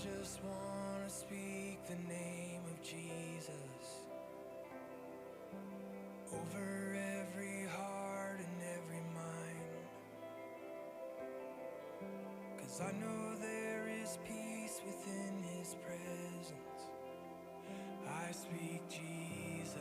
just want to speak the name of Jesus over every heart and every mind, 'cause I know there is peace within his presence. I speak Jesus.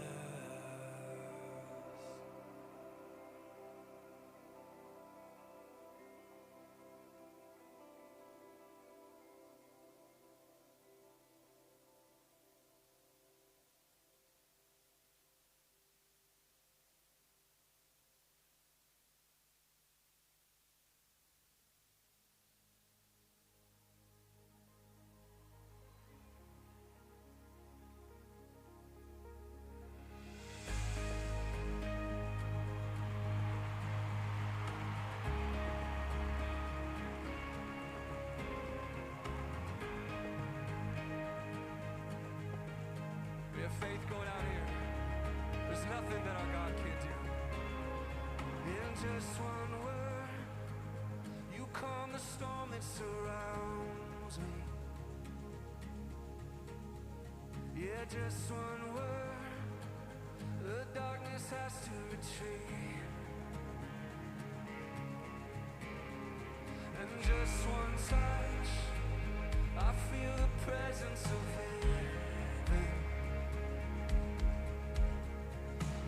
We have faith going out here. There's nothing that our God can't do. In just one word, you calm the storm that surrounds me. Yeah, just one word, the darkness has to retreat. And just one touch, I feel the presence of heaven.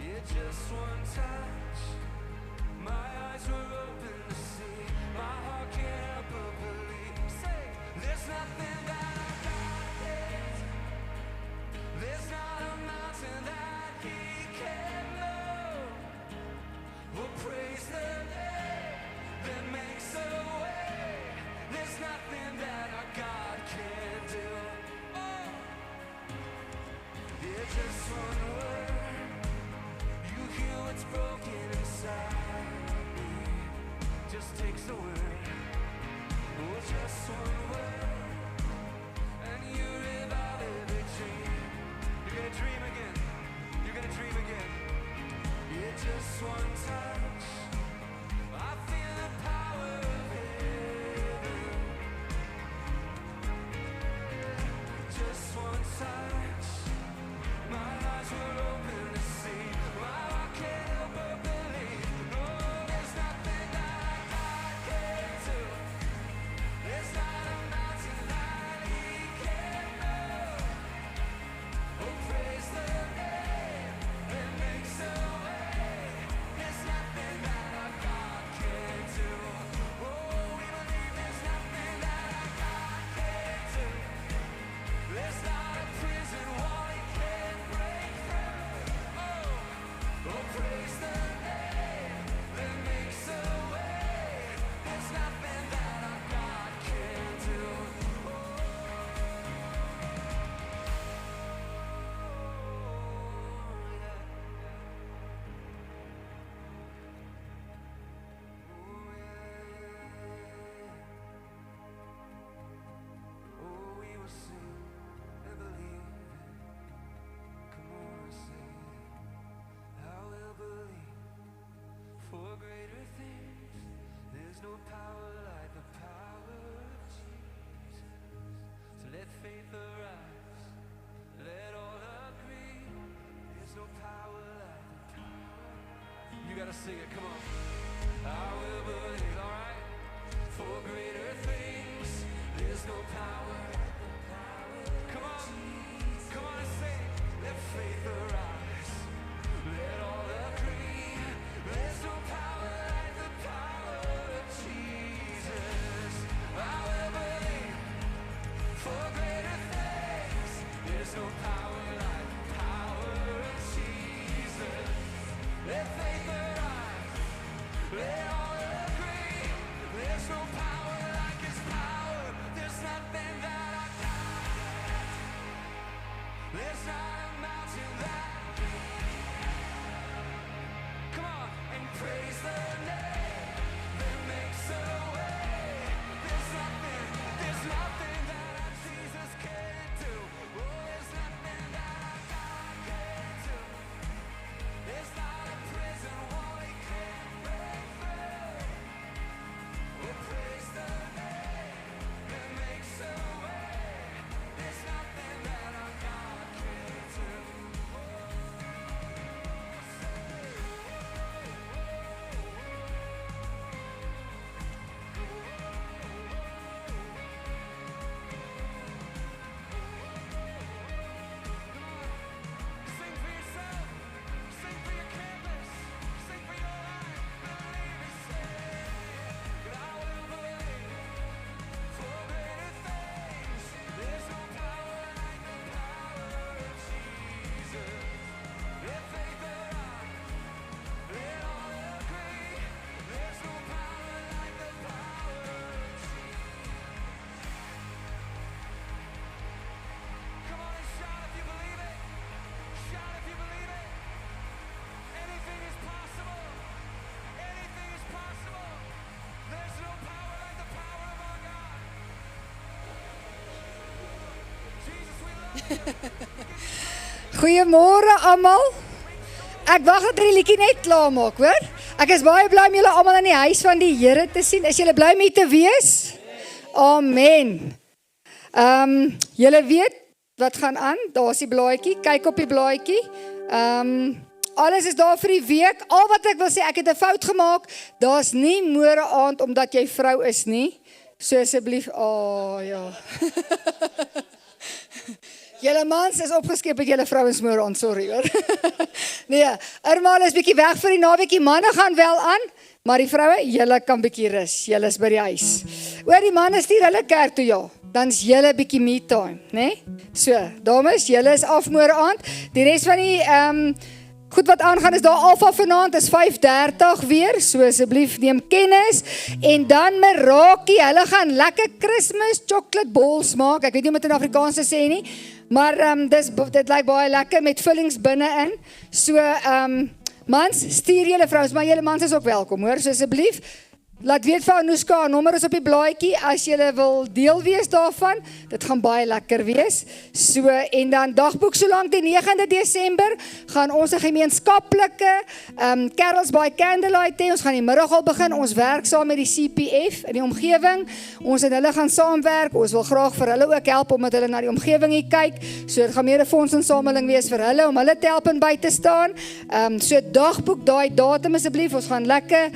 Yeah, just one touch, my eyes were open to see, my heart can't help but believe. Say, there's nothing that our God can't. There's not a mountain that he can't move. We'll praise the name that makes a way. There's nothing that our God can't do. Oh, yeah, just one word. What's broken inside me just takes a word. Oh, just one word, and you revive every dream. You're gonna dream again. You're gonna dream again. Yeah, just one touch, I feel the power of heaven. Just one touch, my eyes were open to see. For greater things, there's no power like the power of Jesus. So let faith arise, let all agree. There's no power like the power. You gotta sing it, come on. I will believe, alright? For greater things, there's no power like the power. Come on, come on and sing. Let faith arise, let all agree. There's no power like the power of Jesus. I will believe for greater things. There's no power like the power of Jesus. Let faith arise, Goeiemôre almal. Ek wag dat die liedjie net klaar maak, hoor. Ek is baie bly om julle almal in die huis van die Here te sien. Is julle bly om hier te wees? Amen. Julle weet wat gaan aan. Daar's die blaadjie. Kyk op die blaadjie. Alles is daar vir die week. Al wat ek wil sê, ek het 'n fout gemaak. Daar's nie môre aand omdat jy vrou is nie. So asseblief, ja. Julle mans is opgeskep met julle vrouens môre aand, sorry hoor. Nee, Irma is bietjie weg vir die naweekie. Manne gaan wel aan, maar die vroue, julle kan bietjie rus. Julle is by die huis. Oor die manne stuur hulle kerk toe, ja. Dan's julle bietjie me time, né? So, dames, julle is af môre aand. Die res van die goed wat aangaan is daar Alpha vanaand, is 5:30 weer, so asseblief neem kennis, en dan Meraki, hulle gaan lekker Christmas chocolate balls maak, ek weet nie om dit in Afrikaans te sê nie, maar dit lyk baie lekker met vullings binne-in, so mans, stuur julle vrouens, maar julle mans is ook welkom hoor, so asseblief, laat weet vir Anoushka, haar nommer is op die blaadjie, as julle wil deel wees daarvan, dit gaan baie lekker wees, so, en dan dagboek so lank die 9de Desember, gaan ons 'n gemeenskaplike Carols by Candlelight hê, ons gaan die middag al begin, ons werk saam met die CPF in die omgewing, ons en hulle gaan saamwerk, ons wil graag vir hulle ook help, omdat hulle na die omgewing hier kyk, so dit gaan meer 'n fondsinsameling wees vir hulle, om hulle te help en by te staan, so dagboek, daai datum asseblief, ons gaan lekker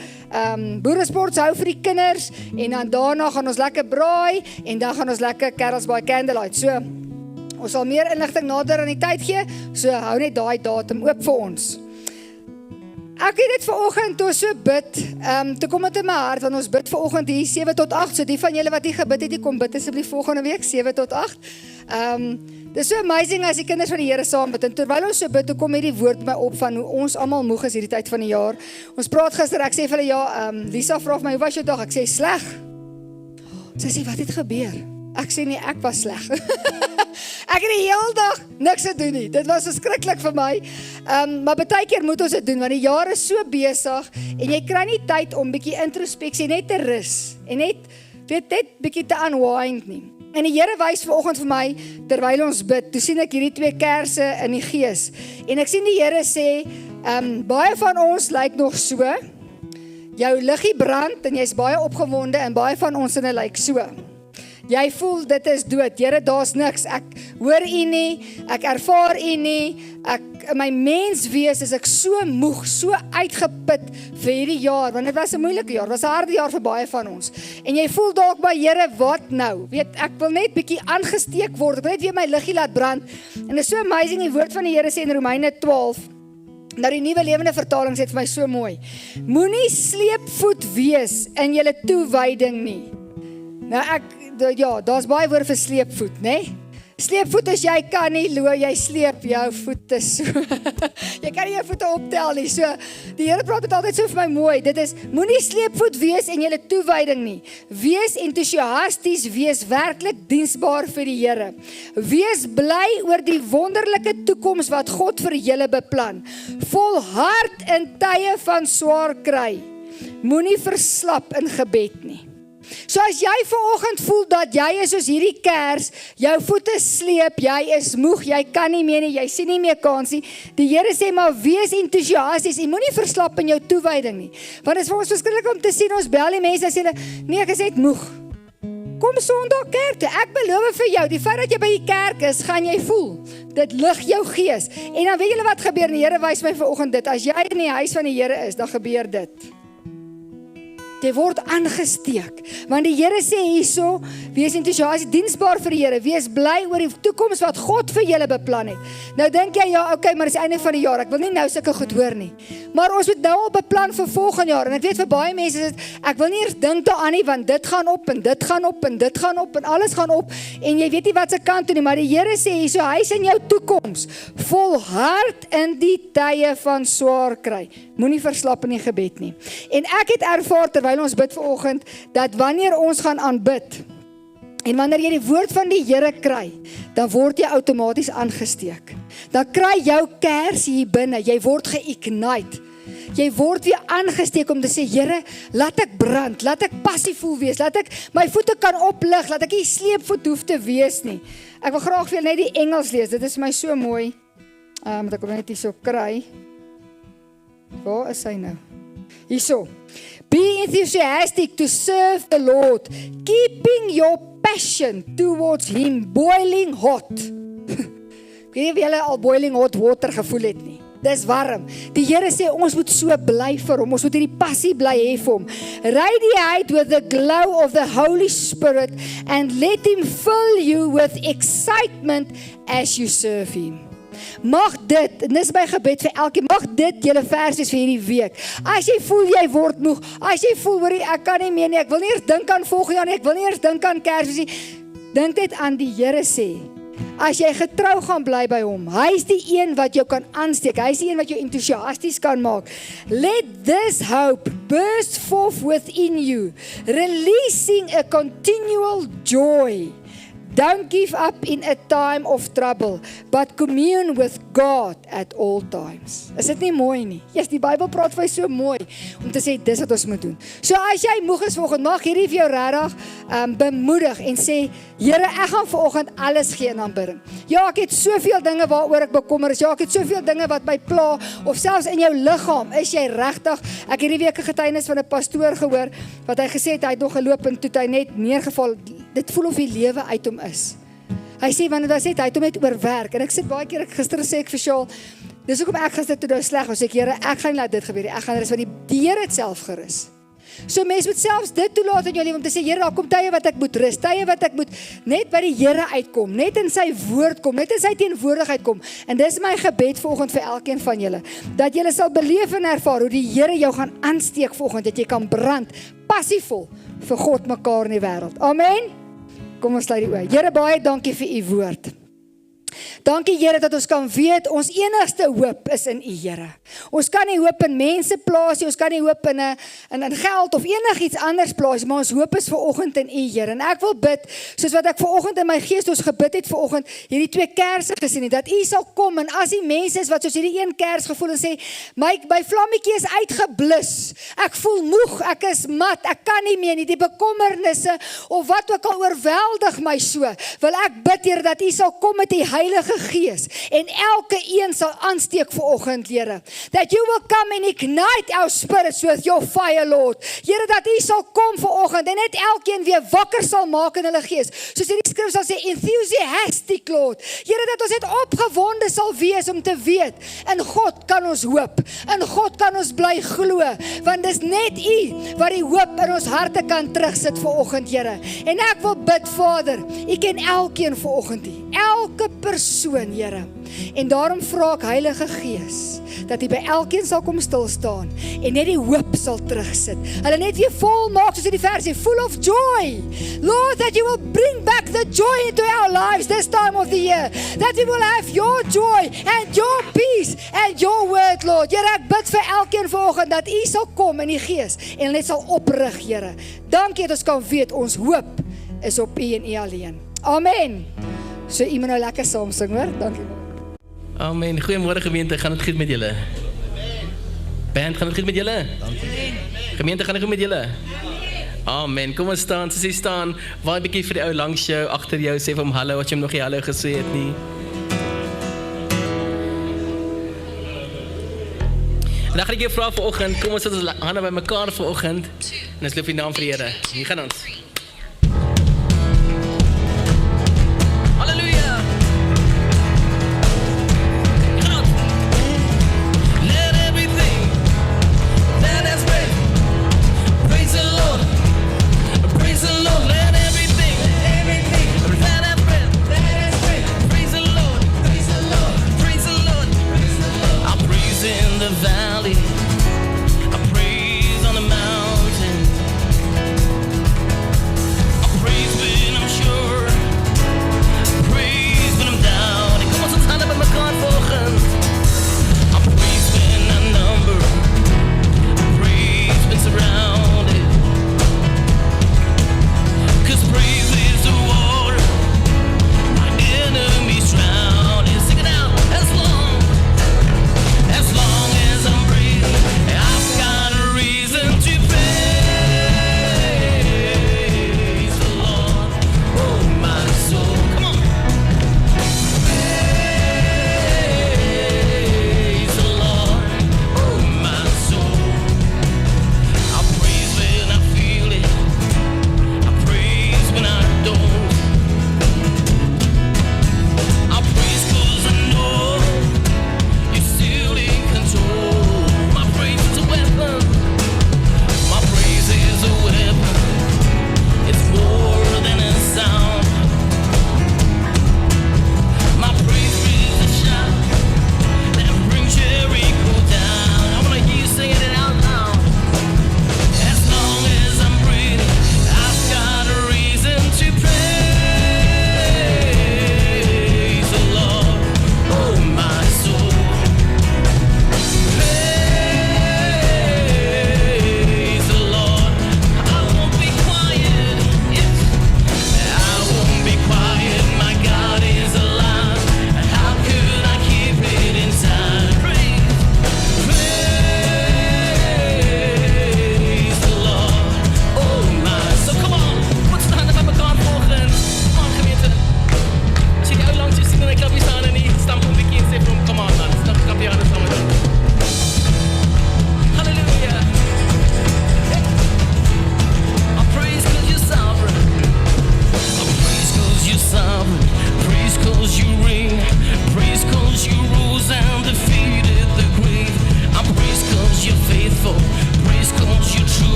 boeresport hou vir die kinders, en dan daarna gaan ons lekker braai, en dan gaan ons lekker Carols by Candlelight, so, ons sal meer inligting nader aan die tyd gee, so hou net daai datum oop vir ons. Ek het dit vanoggend toe so bid, toe kom dit in my hart, want ons bid vanoggend hier 7 tot 8, so die van julle wat hier gebid het, die kom bid asseblief volgende week, 7 tot 8, dit is so amazing as die kinders van die Here saam bid, en terwyl ons so bid, toe kom hierdie woord my op, van hoe ons almal moeg is hierdie tyd van die jaar, ons praat gister, ek sê vir hulle, ja, Lisa vraag my, hoe was jou dag? Ek sê, sleg, sy sê, wat het gebeur? Ek sê nie, ek was sleg, ek het die hele dag niks te doen nie, dit was verskriklik vir my, maar baie keer moet ons dit doen, want die jaar is so besig, en jy kry nie tyd om bietjie introspeksie, net te rus, en net bietjie te unwind nie, en die Here wys vanoggend vir my, terwyl ons bid, toe sien ek hierdie 2 kerse in die gees, en ek sien die Here sê, baie van ons lyk nog so, jou liggie brand, en jy's baie opgewonde, en baie van ons sinne lyk so, jy voel dit is dood, Here, daar's niks, ek hoor U nie, ek ervaar U nie, in my menswees is ek so moeg, so uitgeput vir hierdie jaar, want dit was 'n moeilike jaar, was 'n harde jaar vir baie van ons, en jy voel dalk by Here, wat nou, weet, ek wil net bietjie aangesteek word, ek wil net weer my liggie laat brand, en dit is so amazing, die woord van die Here sê in Romeine 12, nou die Nuwe Lewende Vertaling sê vir my so mooi, moenie sleepvoet wees in julle toewyding nie, nou ja, daar's baie woorde vir sleepvoet, né? Sleepvoet is jy kan nie loop, jy sleep jou voete so. Jy kan nie jou voete optel nie. So, die Here praat dit altyd so vir my mooi. Dit is, moenie sleepvoet wees in julle toewyding nie. Wees entoesiasties, wees werklik diensbaar vir die Here. Wees bly oor die wonderlike toekoms wat God vir julle beplan. Volhard in tye van swaar kry. Moenie verslap in gebed nie. So as jy vanoggend voel dat jy is soos hierdie kers, jou voete sleep, jy is moeg, jy kan nie meer nie, jy sien nie meer kans nie, die Here sê maar wees entoesiasties, jy moenie verslap in jou toewyding nie, want dit is vir ons verskillik om te sien, ons bel die mense en sê, nee ek is net moeg, kom Sondag kerk toe, ek beloof vir jou, die feit dat jy by die kerk is, gaan jy voel, dit lig jou gees, en dan weet julle wat gebeur, die Here wys my vanoggend dit, as jy in die huis van die Here is, dan gebeur dit, jy word aangesteek, want die Here sê hierso, wees entoesiasties, diensbaar vir die Here, wees bly oor die toekoms wat God vir julle beplan het. Nou dink jy, ja, okay, maar dis einde van die jaar, ek wil nie nou sulke goed hoor nie, maar ons moet nou al beplan vir volgende jaar, en ek weet vir baie mense is dit, ek wil nie eers dink daaraan nie, want dit gaan op, en dit gaan op, en dit gaan op, en alles gaan op, en jy weet nie wat se kant toe nie, maar die Here sê hierso, hy is in jou toekoms, volhard in die tye van swaar kry, moenie verslap in die gebed nie, en ek het ervaar, terwyl ons bid vanoggend, dat wanneer ons gaan aanbid, en wanneer jy die woord van die Here kry, dan word jy outomaties aangesteek. Dan kry jou kers hier binne, jy word ge-ignite. Jy word weer aangesteek om te sê, Here, laat ek brand, laat ek passievol wees, laat ek my voete kan oplig, laat ek nie sleepvoet hoef te wees nie. Ek wil graag vir julle net die Engels lees, dit is my so mooi. Moet ek hom net hier so kry. Waar is hy nou? Hierso. Be enthusiastic to serve the Lord, keeping your passion towards him boiling hot. Ek weet nie of julle al boiling hot water gevoel het nie. Dis warm. Die Here sê ons moet so bly vir hom. Ons moet hierdie passie bly hê vir hom. Radiate with the glow of the Holy Spirit and let him fill you with excitement as you serve him. Mag dit, en dis my gebed vir elkeen, mag dit julle vers wees vir hierdie week. As jy voel jy word moeg, as jy voel hoor ek kan nie meer nie, ek wil nie eers dink aan volgende jaar nie, ek wil nie eers dink aan Kersfees nie. Dink net aan die Here sê, as jy getrou gaan bly by hom, hy is die een wat jou kan aansteek, hy is die een wat jou enthousiasties kan maak. Let this hope burst forth within you, releasing a continual joy. Don't give up in a time of trouble, but commune with God at all times. Is dit nie mooi nie? Yes, die Bybel praat vir my so mooi, om te sê, dis wat ons moet doen. So as jy moeg is vanoggend, mag hierdie vir jou regtig bemoedig en sê, Here, ek gaan vanoggend alles gee in aanbidding. Ja, ek het soveel dinge waaroor ek bekommer is, ja, ek het soveel dinge wat my pla, of selfs in jou liggaam, is jy regtig, ek het hierdie week 'n getuienis van 'n pastoor gehoor, wat hy gesê het, hy het nog geloop en toe hy net neergeval, dit voel of die lewe uit hom is. Hy sê, wanneer hy sê, hy het hom net oorwerk, en ek sit baie keer, gister sê ek vir Sjaal, dis hoekom ek gister toe nou sleg was, ek Here, ek gaan nie laat dit gebeur, ek gaan rus, want die Here het self gerus. So mens moet selfs dit toelaat in jou lewe, om te sê, Here, daar kom tye wat ek moet rus, tye wat ek moet net by die Here uitkom, net in sy woord kom, net in sy teenwoordigheid kom, en dis my gebed vanoggend vir elkeen van julle, dat julle sal beleef en ervaar, hoe die Here jou gaan aansteek vanoggend, dat jy kan brand, passievol, vir God mekaar in die wêreld. Amen? Kom ons sluit die oë. Here, baie dankie vir u woord. Dankie Here dat ons kan weet, ons enigste hoop is in u Here. Ons kan nie hoop in mense plaas nie, ons kan nie hoop in geld of enigiets anders plaas, maar ons hoop is vanoggend in u Here. En ek wil bid, soos wat ek vanoggend in my gees ons gebid het vanoggend, hierdie 2 kerse gesien het, dat u sal kom, en as die mense is wat soos hierdie 1 kers gevoel en sê, my vlammetjie is uitgeblus, ek voel moeg, ek is mat, ek kan nie meer nie, die bekommernisse, of wat ook al oorweldig my so, wil ek bid Here, dat u sal kom met die Heilige Gees, en elke een sal aansteek vanoggend, Here. That you will come and ignite our spirits with your fire, Lord. Here, dat u sal kom vanoggend, en net elkeen weer wakker sal maak in hulle gees. Soos die skrif sal sê, enthusiastic, Lord. Here, dat ons net opgewonde sal wees om te weet, in God kan ons hoop, in God kan ons bly glo, want dis net u, wat die hoop in ons harte kan terugsit vanoggend, Here. En ek wil bid, Vader, u ken elkeen vanoggend, elke persoon, Here. En daarom vra ek Heilige Gees, dat hy by elkeen sal kom stilstaan, en net die hoop sal terugsit. Hulle net weer vol maak, soos in die vers sê, full of joy. Lord, that you will bring back the joy into our lives this time of the year. That we will have your joy, and your peace, and your word, Lord. Here, ek bid vir elkeen vanoggend, dat u sal kom in die Gees, en net sal oprig, Here. Dankie dat ons kan weet, ons hoop is op u en u alleen. Amen. So, u moet nou lekker saam sing, hoor. Dankie. Amen. Goeiemôre gemeente, gaan dit goed met julle? Band, gaan dit goed met julle? Gemeente, gaan dit goed met julle? Amen. Kom ons staan, soos jy staan, waai 'n bietjie vir die ou langs jou, agter jou, sê vir hom hallo, as jy hom nog nie hallo gesê het nie. En dan gaan ek jou vra vanoggend, kom ons sit ons hande by mekaar vanoggend, en ons loop die naam vir die Here. Hier gaan ons. Valley, I praise on the mountain.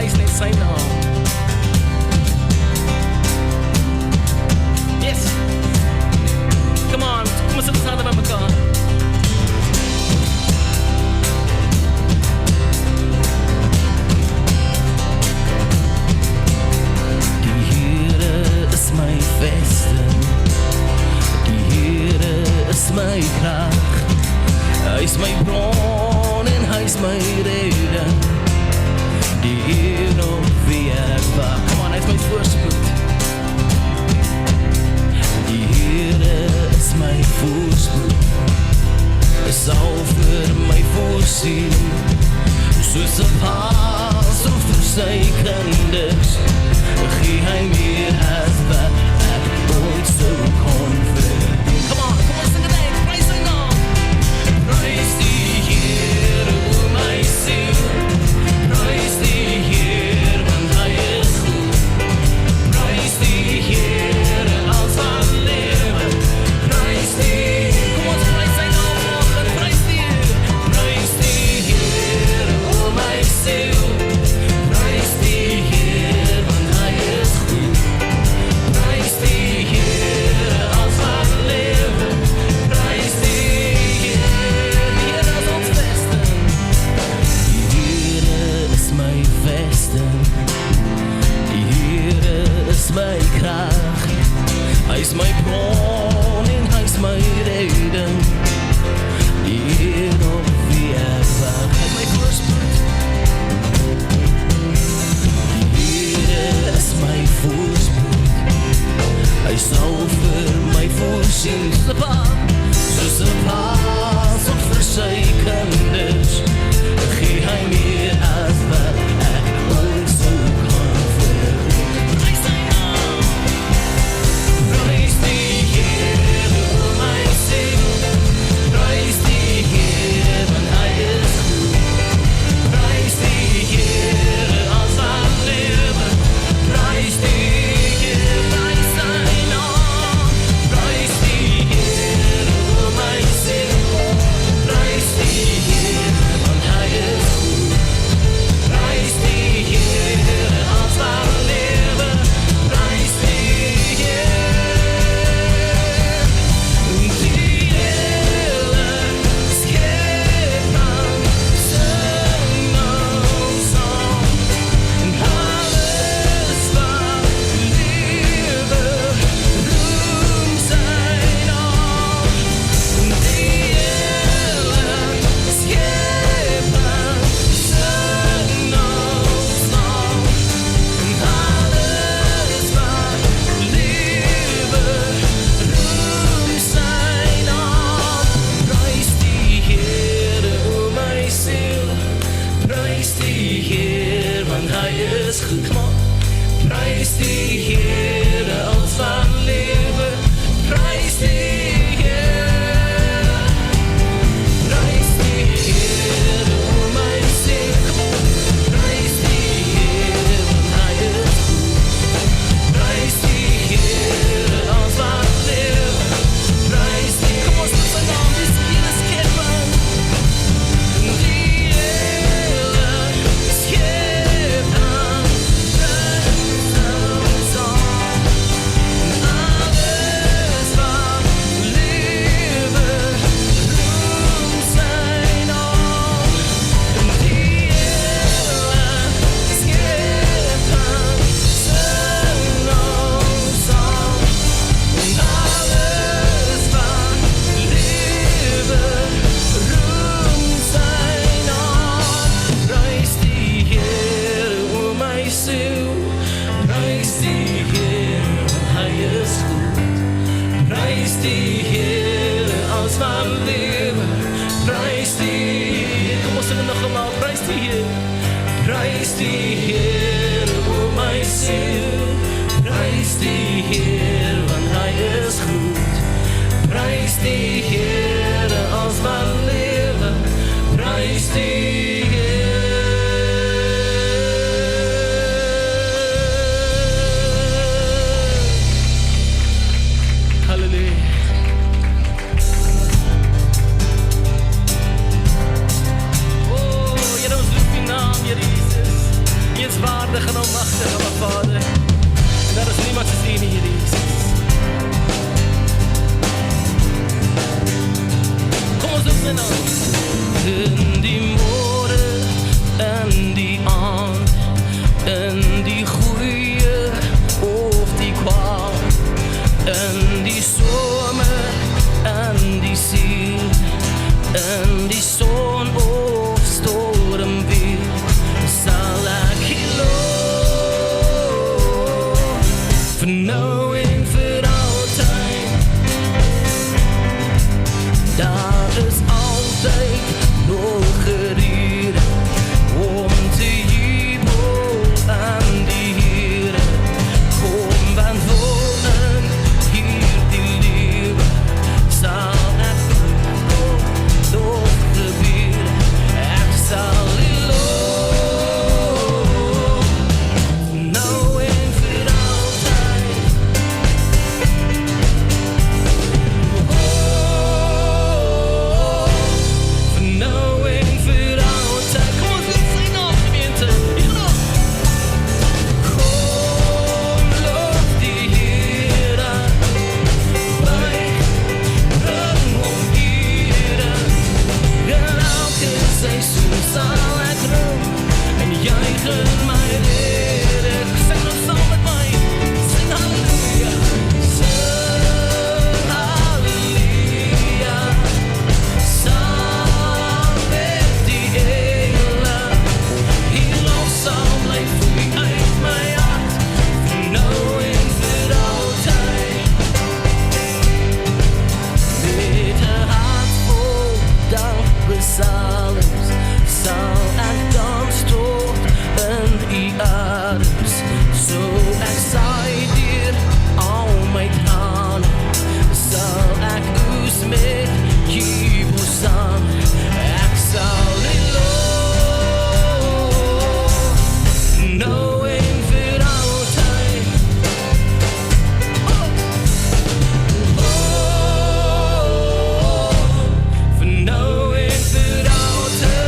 prys net sy naam. Yes. Come on, kom ons sit ons hande by mekaar. Die Here is my vesting. Die Here is my krag. Hy is my bron en hy is my redding. Die Heer op wie ek wag. Come on, hy is my voorspoed. Die Here is my voorspoed. Hy sal vir my voorsien, soos 'n pastor vir sy kinders. Gee hy meer as wat ek ooit sou kon verdien. Come on, sing it uit, prys sy naam. Prys die Here, o my siel. Prys die Here, want hy is goed. Prys die Here, als wat lewe. Prys die, kom ons prys sy naam vanoggend. Prys die Here, o my siel. Prys die Here, want hy is goed. Prys die Here, als wat lewe. Prys die Here is ons vesting. Die Here is my vesting. Die Here is my krag. Hy is my bron en hy is my redding. Die Heer op wie ek wag. Hy is my voorspoed. Die Here is my voorspoed. Hy sal vir my voorsien. Soos 'n pastor vir sy kinders. Gee hy meer as wat ek ooit sou kon verdien. Prys sy naam. Prys die Here, o my siel. Prys die Here, want hy is goed. Prys die Here, als wat lewe. Prys die Here, prys sy naam. Prys die Here, o my siel. Prys die Here, want hy is goed. Prys die Here, als wat lewe. Prys die Here. Die hele skepping sing nou saam. En alles wat lewe, roem sy naam. Die hele skepping sing nou saam. En alles wat lewe, roem sy naam. Prys die Here, o my siel. Prys die Heer, want hy is goed. Come on. Prys die Here, als wat lewe. Prys die Heer. Prys die Here, o my siel. Come on. Prys die Heer, want hy is goed. Prys die Heer, als wat lewe. Prys die, kom ons noem sy naam, dis hele skepping. Die hele skepping sing nou saam. En alles wat lewe, roem sy naam. En die hele skepping sing nou saam. En alles wat lewe, roem sy naam. Prys die Here, o my siel. Prys die Here, hy is goed. Prys die Here, als wat lewe. Prys die Here, kom ons sing nog eenmaal. Prys die Here. Prys die Here, o my siel. Prys die Here, want hy is goed. Prys die Here, als wat lewe. Prys die Here. Here ons loop die naam, Here Jesus. U is waar psalms sal ek dans tot in u arms. So ek saai deur al my trane, sal ek oes met jubelsang. Ek sal dit loof, nou en vir altyd. Vir nou en vir altyd.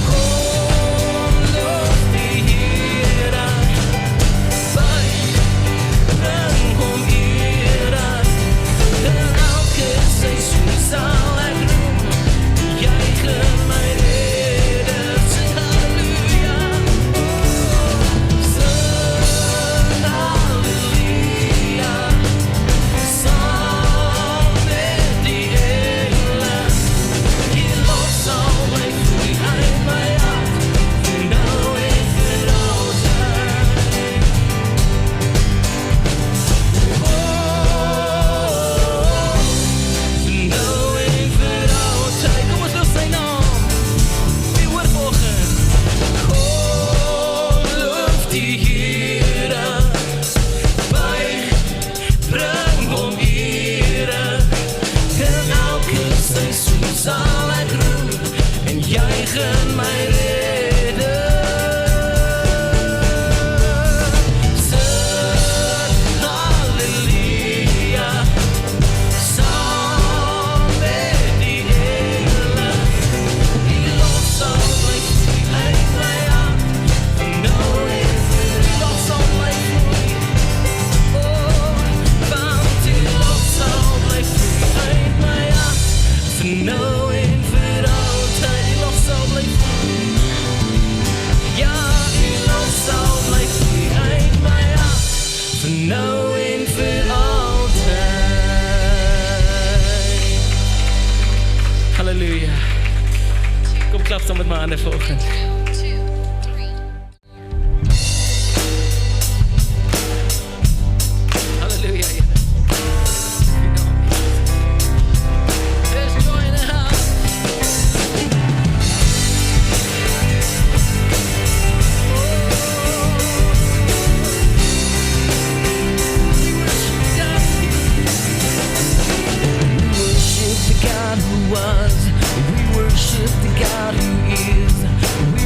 Kom loof die Here, bring hom eer aan. In elke seisoen sal ek roem, juig in my redder, sing halleluja. Sing halleluja, saam met die engele. Die lof sal my vloei uit my hart, vir nou en vir altyd. Vir nou en vir altyd. Kom ons loof sy naam. Wie hoor vanoggend? Kom loof die Here, bring hom eer. In elke seisoen sal ek roem en juig in my redder. Sing halleluja, saam met die engele. Die lof sal my vloei uit my hart, vir nou en vir die lof sal my vloei. Want die lof sal my vloei uit my hart, vir nou en vir altyd. Die lof sal my vloei. Ja, die lof sal my vloei uit my hart, vir nou en vir altyd. Halleluja. Kom klap saam met my hande vanoggend. Halleluja, Here. There's joy in the house. We worship the God who was. We worship the God who is. We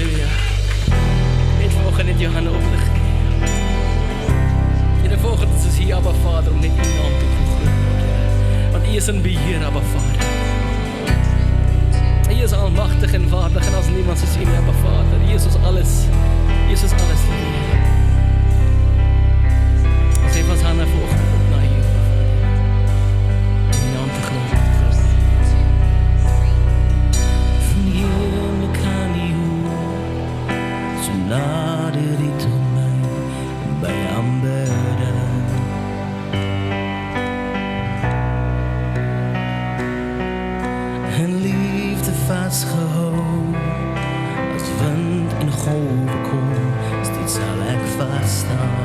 Halleluja. Net vanoggend net jou hande oplig. Here, vanoggend is ons hier, Abba Vader, om net U naam te vergroot, Here. Want U is in beheer, Abba Vader. U is almagtig en waardig en as niemand soos U nie, Abba Vader. U is ons alles. U is ons alles, Here. Ons hef ons hande vanoggend op na U, om U naam te groot. Van hemel kan U hoor, so nader U tot my by aanbidding. En liefde vastgehou, as wind en golwe kom, steeds sal ek vasstaan.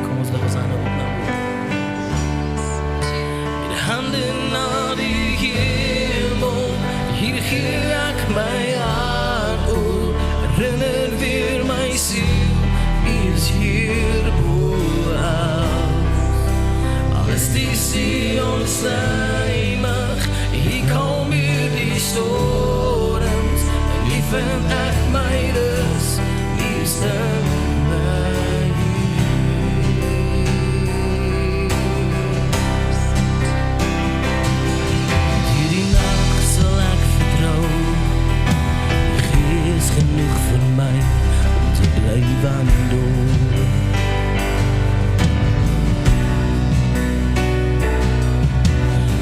Kom ons lig ons hande op na U. Met handen naar die hemel, hier gee ek my aan, o, herinner weer my siel, U is hier boas. Alles die Sion slijmig, hier kom weer die storms, en hier vind ek my rus, U is in my hierdie nacht sal ek vertrou, U gees genoeg vir my, om te bly wandel.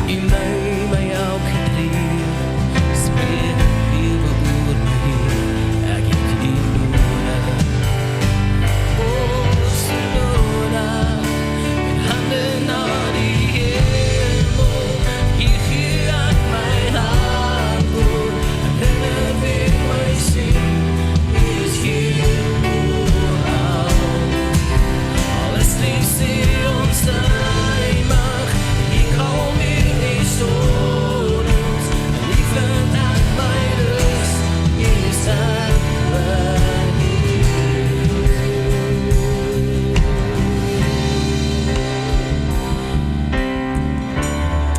U lei my elke tree, spreek lewe oor my Heer, ek het U nodig. O, so nodig, met hande na die hemel, hier gee ek my hand oor, herinner weer my siel, U is hier boas. Alles lief Sion slijmig, hier kom weer die storms, en hier vind ek my rus, U is in my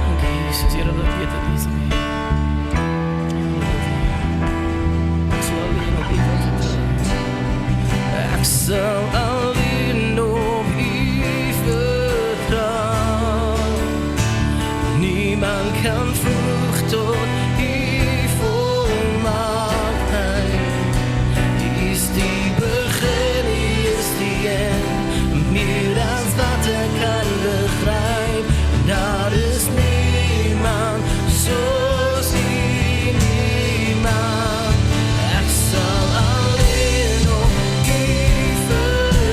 Dankie, Jesus, Here, dat weet dat U is in beheer. Ek sal alleen op U kan vertrou. Ek sal alleen op U vertrou. Niemand kan vroeg tot U volmaaktheid. U is die begin, U is die eind, meer as wat ek kan begryp. Daar is niemand soos U, niemand. Ek sal alleen op U vertrou.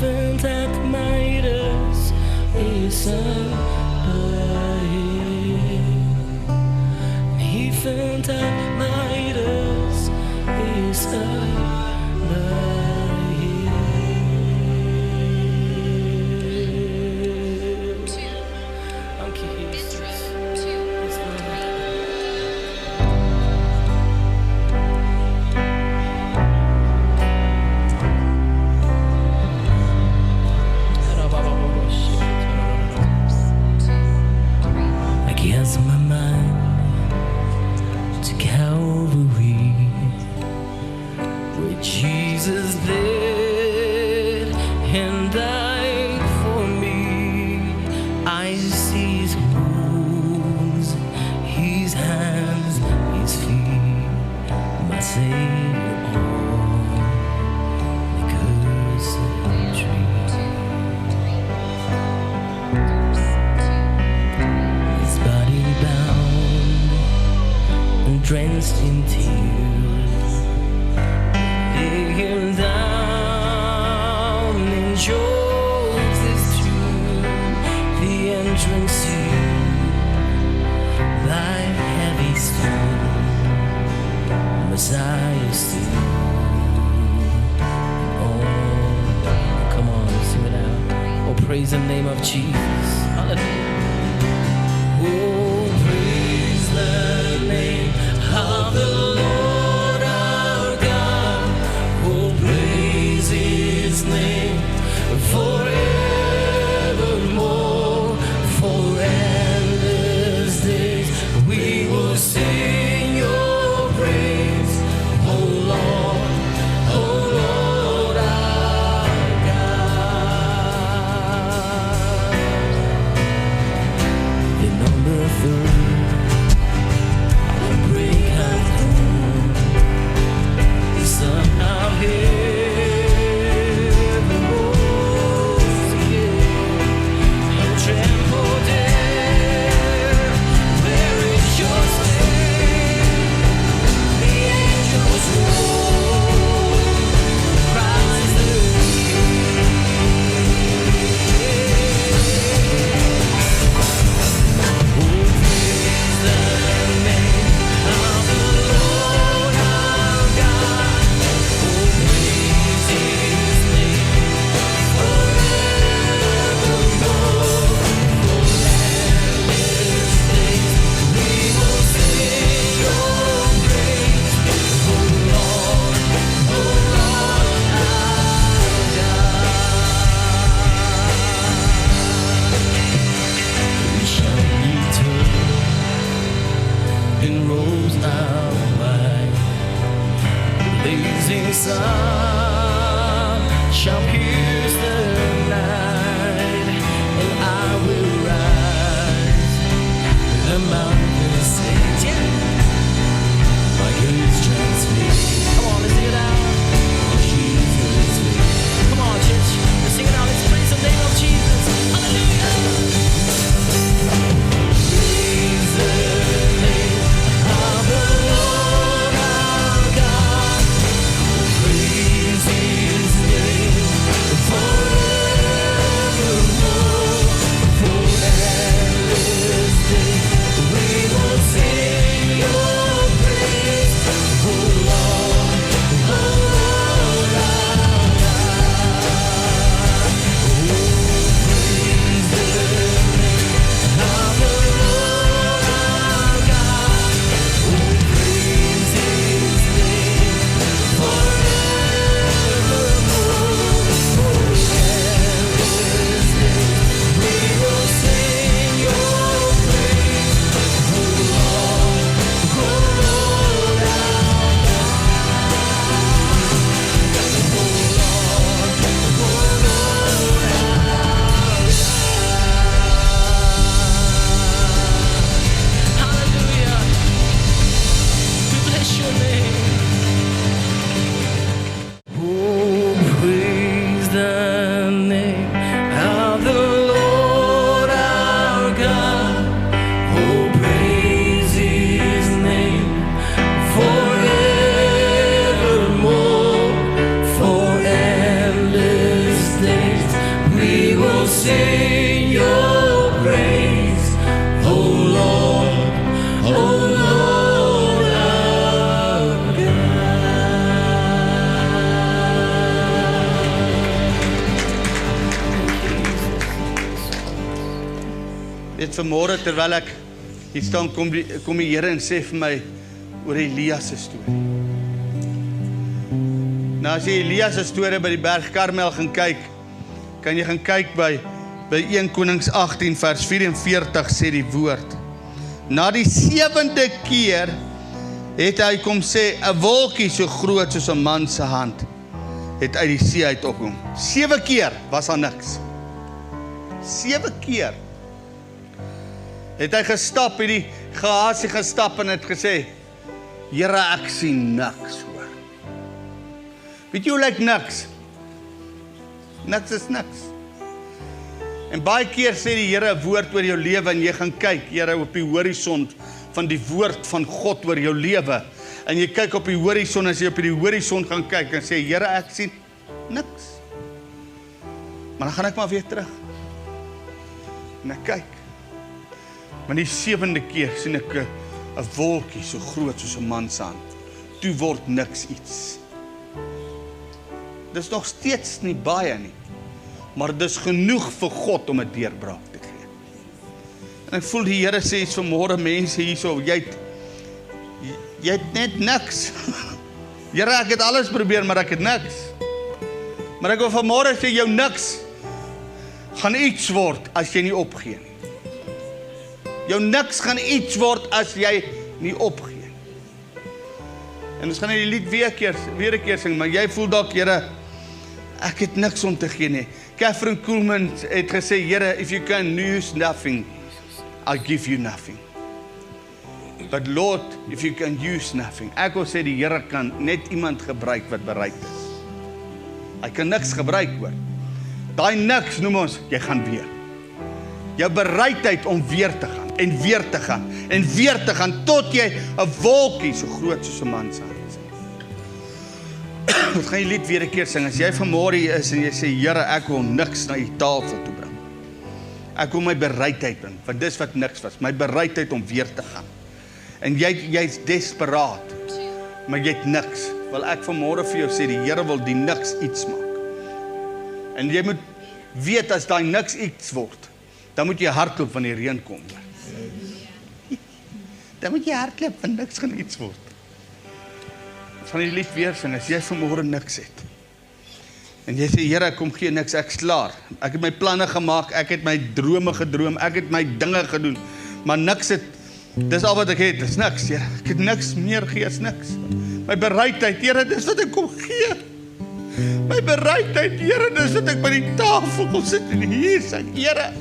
vind ek my rus, is by hier vind ek my rus, is my mind to Calvary, where Jesus bled and died for me. I see his wounds, his hands, his feet, my Savior on the cursed tree. His body bound and drenched in tears, lay him down in Joseph's tomb, the entrance sealed by heavy stone, Messiah still. Oh, come on, sing it out. Oh, praise the name of Jesus. Hallelujah. Oh, praise the name of the Lord our God. Oh, praise his name forevermore. For endless days we will sing your praise, oh Lord our God. Weet vanmôre terwyl ek hier staan, kom die Here en sê vir my oor Elia se storie. Nou as jy Elia se storie by die berg Karmel gaan kyk, kan jy gaan kyk by 1 Konings 18 vers 44 sê die woord. Na die 7de keer het hy kom sê, 'n wolkie so groot soos 'n man se hand het uit die see uit opkom. 7 keer was daar niks. 7 keer het hy gestap, het die Gehasie gestap en het gesê, Here, ek sien niks hoor. Weet jy hoe lyk niks? Niks is niks. En baie keer sê die Here 'n woord oor jou lewe en jy gaan kyk, Here, op die horison van die woord van God oor jou lewe. En jy kyk op die horison, as jy op die horison gaan kyk en sê, Here, ek sien niks. Maar dan gaan ek maar weer terug. En ek kyk. Maar die 7de keer sien ek 'n wolkie so groot soos 'n man se hand. Toe word niks iets. Dis nog steeds nie baie nie. Maar dis genoeg vir God om 'n deurbraak te gee. En ek voel die Here sê vanmôre mense hierso, jy het net niks. Here, ek het alles probeer, maar ek het niks. Maar ek wil vanmôre sê jou niks gaan iets word as jy nie opgee nie. Jou niks gaan iets word as jy nie opgee nie. En ons gaan die lied weer 'n keer sing, maar jy voel dalk, Here, ek het niks om te gee nie. Catherine Kuhlman het gesê, Here, if you can use nothing, I'll give you nothing. But Lord, if you can use nothing. Ek wil sê die Here kan net iemand gebruik wat bereid is. Hy kan niks gebruik hoor. Daai niks noem ons, jy gaan weer. Jou bereidheid om weer te gaan, en weer te gaan, en weer te gaan, tot jy 'n wolkie so groot soos 'n man se hand is. Ons gaan die lied weer 'n keer sing. As jy vanmôre hier is en jy sê, Here, ek wil niks na u tafel toe bring. Ek wil my bereidheid bring, want dis wat niks was, my bereidheid om weer te gaan. En jy's desperaat, maar jy het niks. Wil ek vanmôre vir jou sê, die Here wil die niks iets maak. En jy moet weet, as daai niks iets word, dan moet jy hardloop wanneer die reën kom. Dan moet jy hardloop, want niks gaan iets word. Ons gaan die lied weer sing, as jy vanmôre niks het. En jy sê, Here, kom gee niks, ek's klaar. Ek het my planne gemaak, ek het my drome gedroom, ek het my dinge gedoen, maar niks het, dis al wat ek het, dis niks, Here. Ek het niks meer gee, is niks. My bereidheid, Here, dis wat ek kom gee. My bereidheid, Here, dis wat ek by die tafel kom sit en hier sê, Here,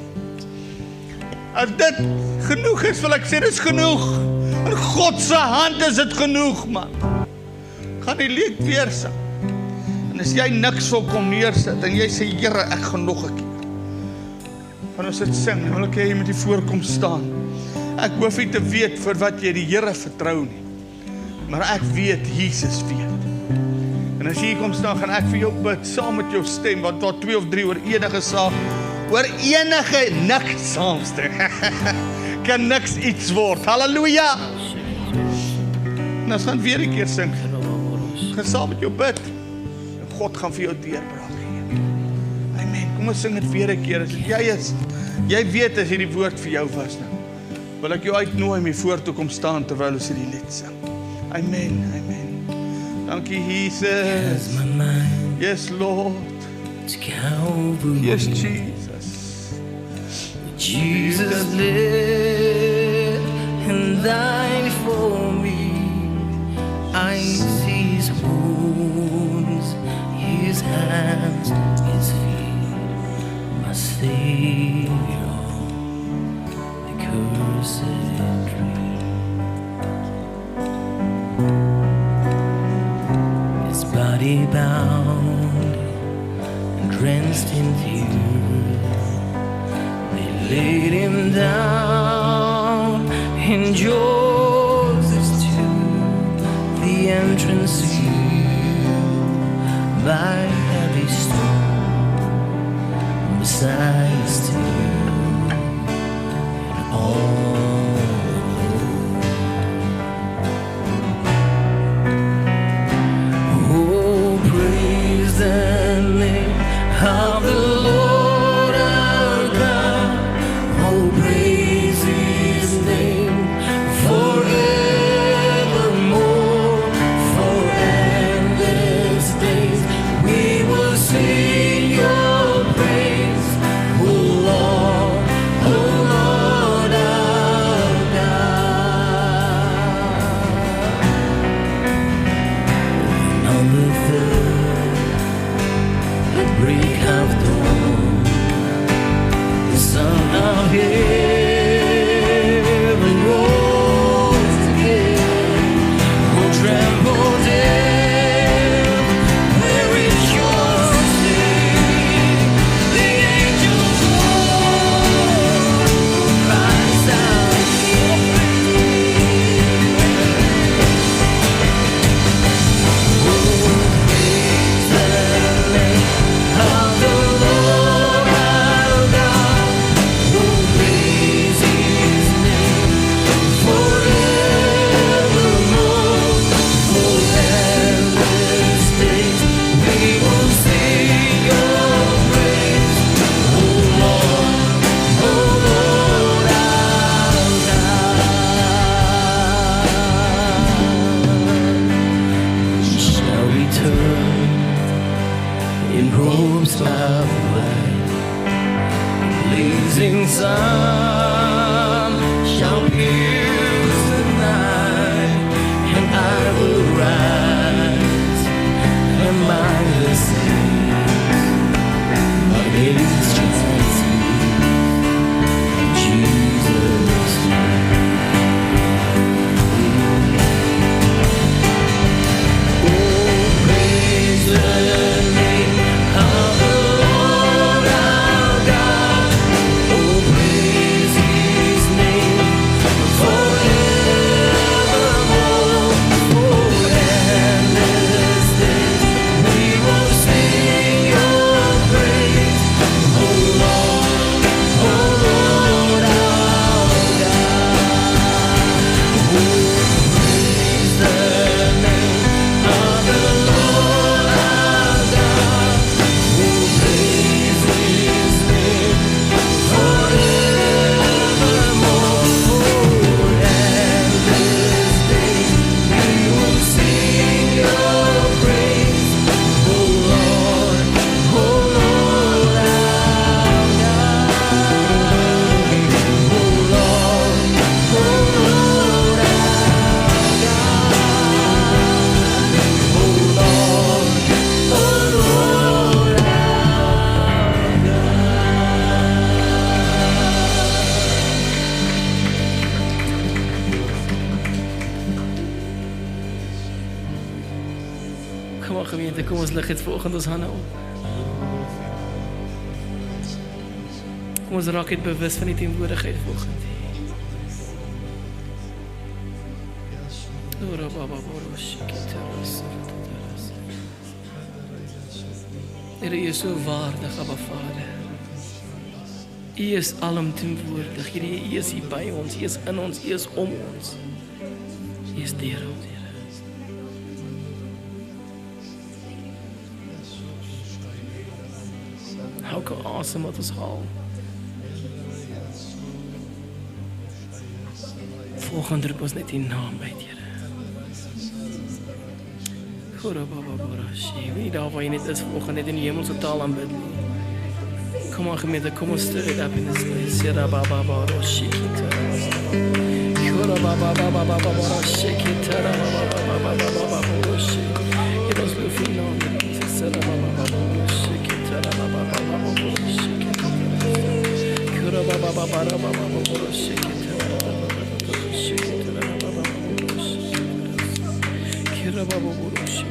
as dit genoeg is, wil ek sê, dis genoeg. In God se hand is dit genoeg, man. Gaan die lied weer sing. En as jy niks wil kom neersit, en jy sê, Here, ek gaan nog 'n keer. Van ons dit sing, wil ek hê jy moet hier voorkom staan. Ek hoef nie te weet vir wat jy die Here vertrou nie. Maar ek weet, Jesus weet. En as jy hier kom staan, gaan ek vir jou bid, saam met jou stem, want daar 2 of 3 oor enige saak, oor enige niks saamstem. Kan niks iets word. Halleluja! En ons gaan weer 'n keer sing. Gaan saam met jou bid. En God gaan vir jou deurbraak gee. Amen. Kom ons sing dit weer 'n keer. As jy weet as hierdie woord vir jou was nou, wil ek jou uitnooi om hier voor toe kom staan terwyl ons hierdie lied sing. Amen. Amen. Dankie Jesus. Yes Lord. Yes Jesus. Jesus lived and died for me. I see his wounds, his hands, his feet, my Savior, the cursed tree. His body bound and drenched in tears, they laid him down in Joseph's tomb, the entrance sealed by heavy stone, beside his tomb, and all alone. Oh, praise the name of the Lord our God. Oh, praise blazing sun shall pierce the night, and I will rise among the saints. My days shall see Jesus. Oh, praise the name of the Lord our God. Oh, praise His name forevermore. For endless days we will sing Your praise. Oh Lord our God. Oh, praise the name of the Lord our God. Oh, praise His name forevermore. For endless days we will sing Your praise. Oh Lord our God. Oh Lord our Kom maar gemeente, kom ons lig het volgende ons hande op. Kom ons raak het bewus van die teenwoordigheid volgende. Ora baba boro shikitaras. Here, U is so waardig, Abba Vader. U is alomteenwoordig. Here, U is hier by ons, U is in ons, U is om ons. U is deur ons, Here. Elke asem wat ons haal. Volgende roep ons net die naam uit, Here. Gora baba borashi. Wie daar waar jy net is volgende net in die hemelse taal aanbid. Kom aan gemeente, kom ons stir it up in this place. Sira baba borashi. Gora baba baba borashi. Kitara baba baba borashi. It was looking on Jesus. Sira baba borashi. Kitara baba borashi. Gora baba baba borashi. Kitara baba borashi. Kitara baba borashi. Kira baba borashi.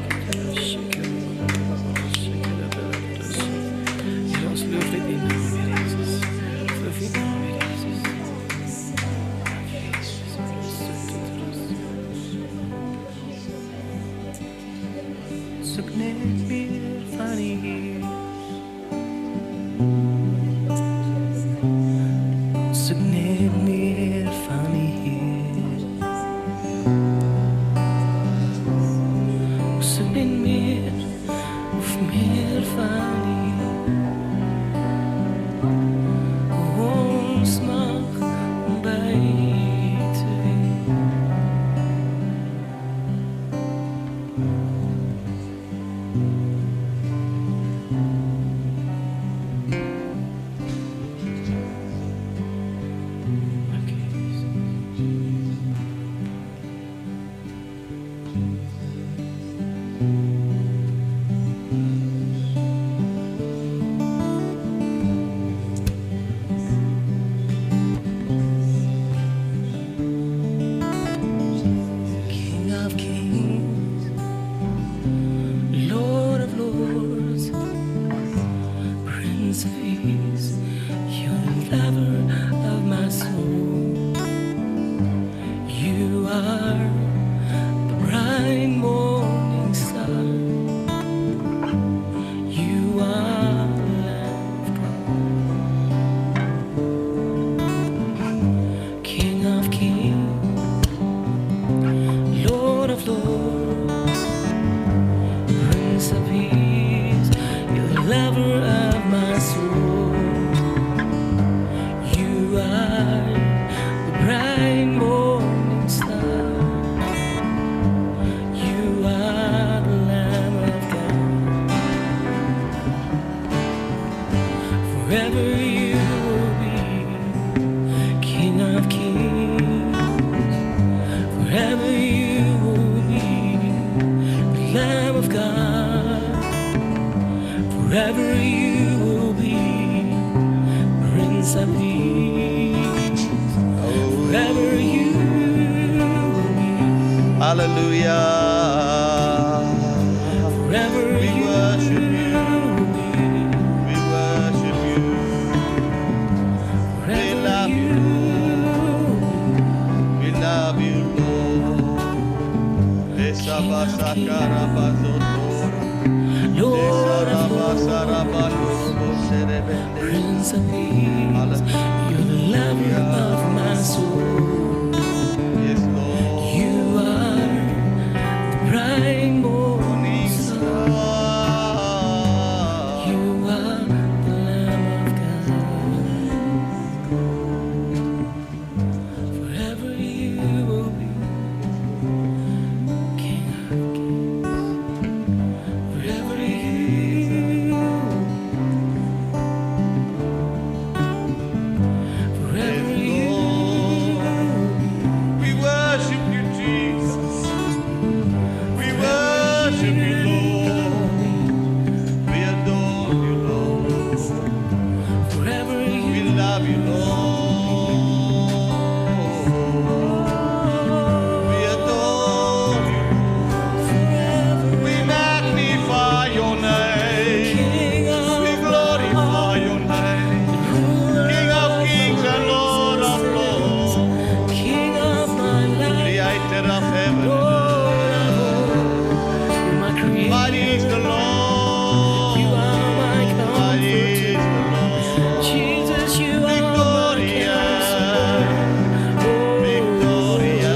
Forever you will King of kings. Forever you will be the Lamb of God. Forever you will be Prince of Peace. Forever you will be. Hallelujah. Forever We you worship you. will be. We worship you. We Forever love you. We love you, Lord. Esabasakarabazotora. Lord of Lords, Esarabasarabanuroboserebende. Prince of Peace, Hallelujah. you're the lover of my soul. Yes, Lord. You are the bright morning star. You are the Lamb of God. Forever you will be King of Kings. Forever you. Forever you. We worship you, Jesus. We worship you, Lord. We adore you, Lord. Forever We you. love you, Lord. We adore you. We magnify your name. King We of glorify your name. King of kings and Lord of lords. King of my life, Creator of heaven. Lord of all, you're my creator. Mighty is the Lord. You are my Mighty comforter. is the Lord. Jesus, you are my Victoria. counselor. Victoria.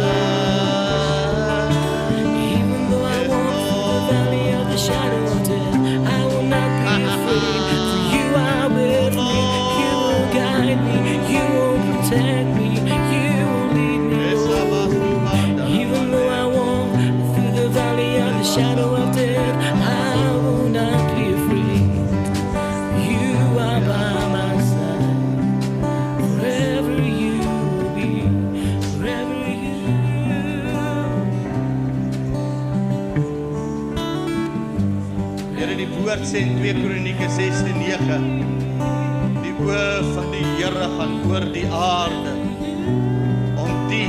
Even though I Yes, walk through the valley of the shadow of death, I will not be afraid. For you are with me. You will guide me. You will protect me. You will lead me. Even though I walk through the valley of the shadow of death, I will not be afraid. You are by my side. Forever you will be. Forever you. Here die woord sê in 2 Kronieke 16:9. Die oë van die Here gaan oor die aarde om die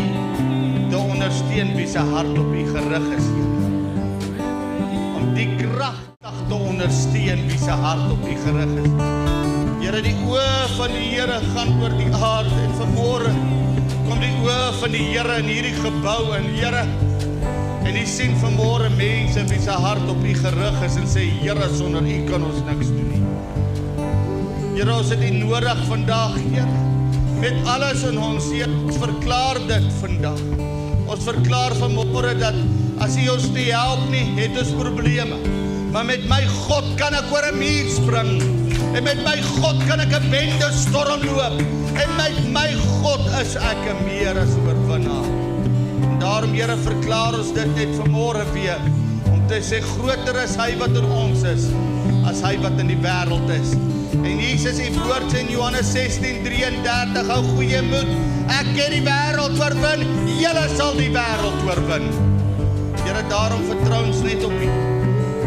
te ondersteun wie se hart op U gerig is. Om die kragtig te ondersteun wie se hart op U gerig is. Here, die oë van die Here gaan oor die aarde en vanmôre kom die oë van die Here in hierdie gebou en Here, en U sien vanmôre mense wie se hart op U gerig is en sê, Here, sonder U kan ons niks doen nie. Here, ons het U nodig vandag, Here, met alles in ons, Here, ons verklaar dit vandag. Ons verklaar vanmôre dat as U ons nie help nie, het ons probleme. Maar met my God kan ek oor 'n muur spring. En met my God kan ek 'n bende storm loop. En met my God is ek 'n meer as oorwinnaar. En daarom, Here, verklaar ons dit net vanmôre weer, om te sê, groter is hy wat in ons is, as hy wat in die wêreld is. En Jesus, U woord sê in Johannes 16:33, hou goeie moed, ek het die wêreld oorwin, julle sal die wêreld oorwin. Here, daarom vertrou ons net op U.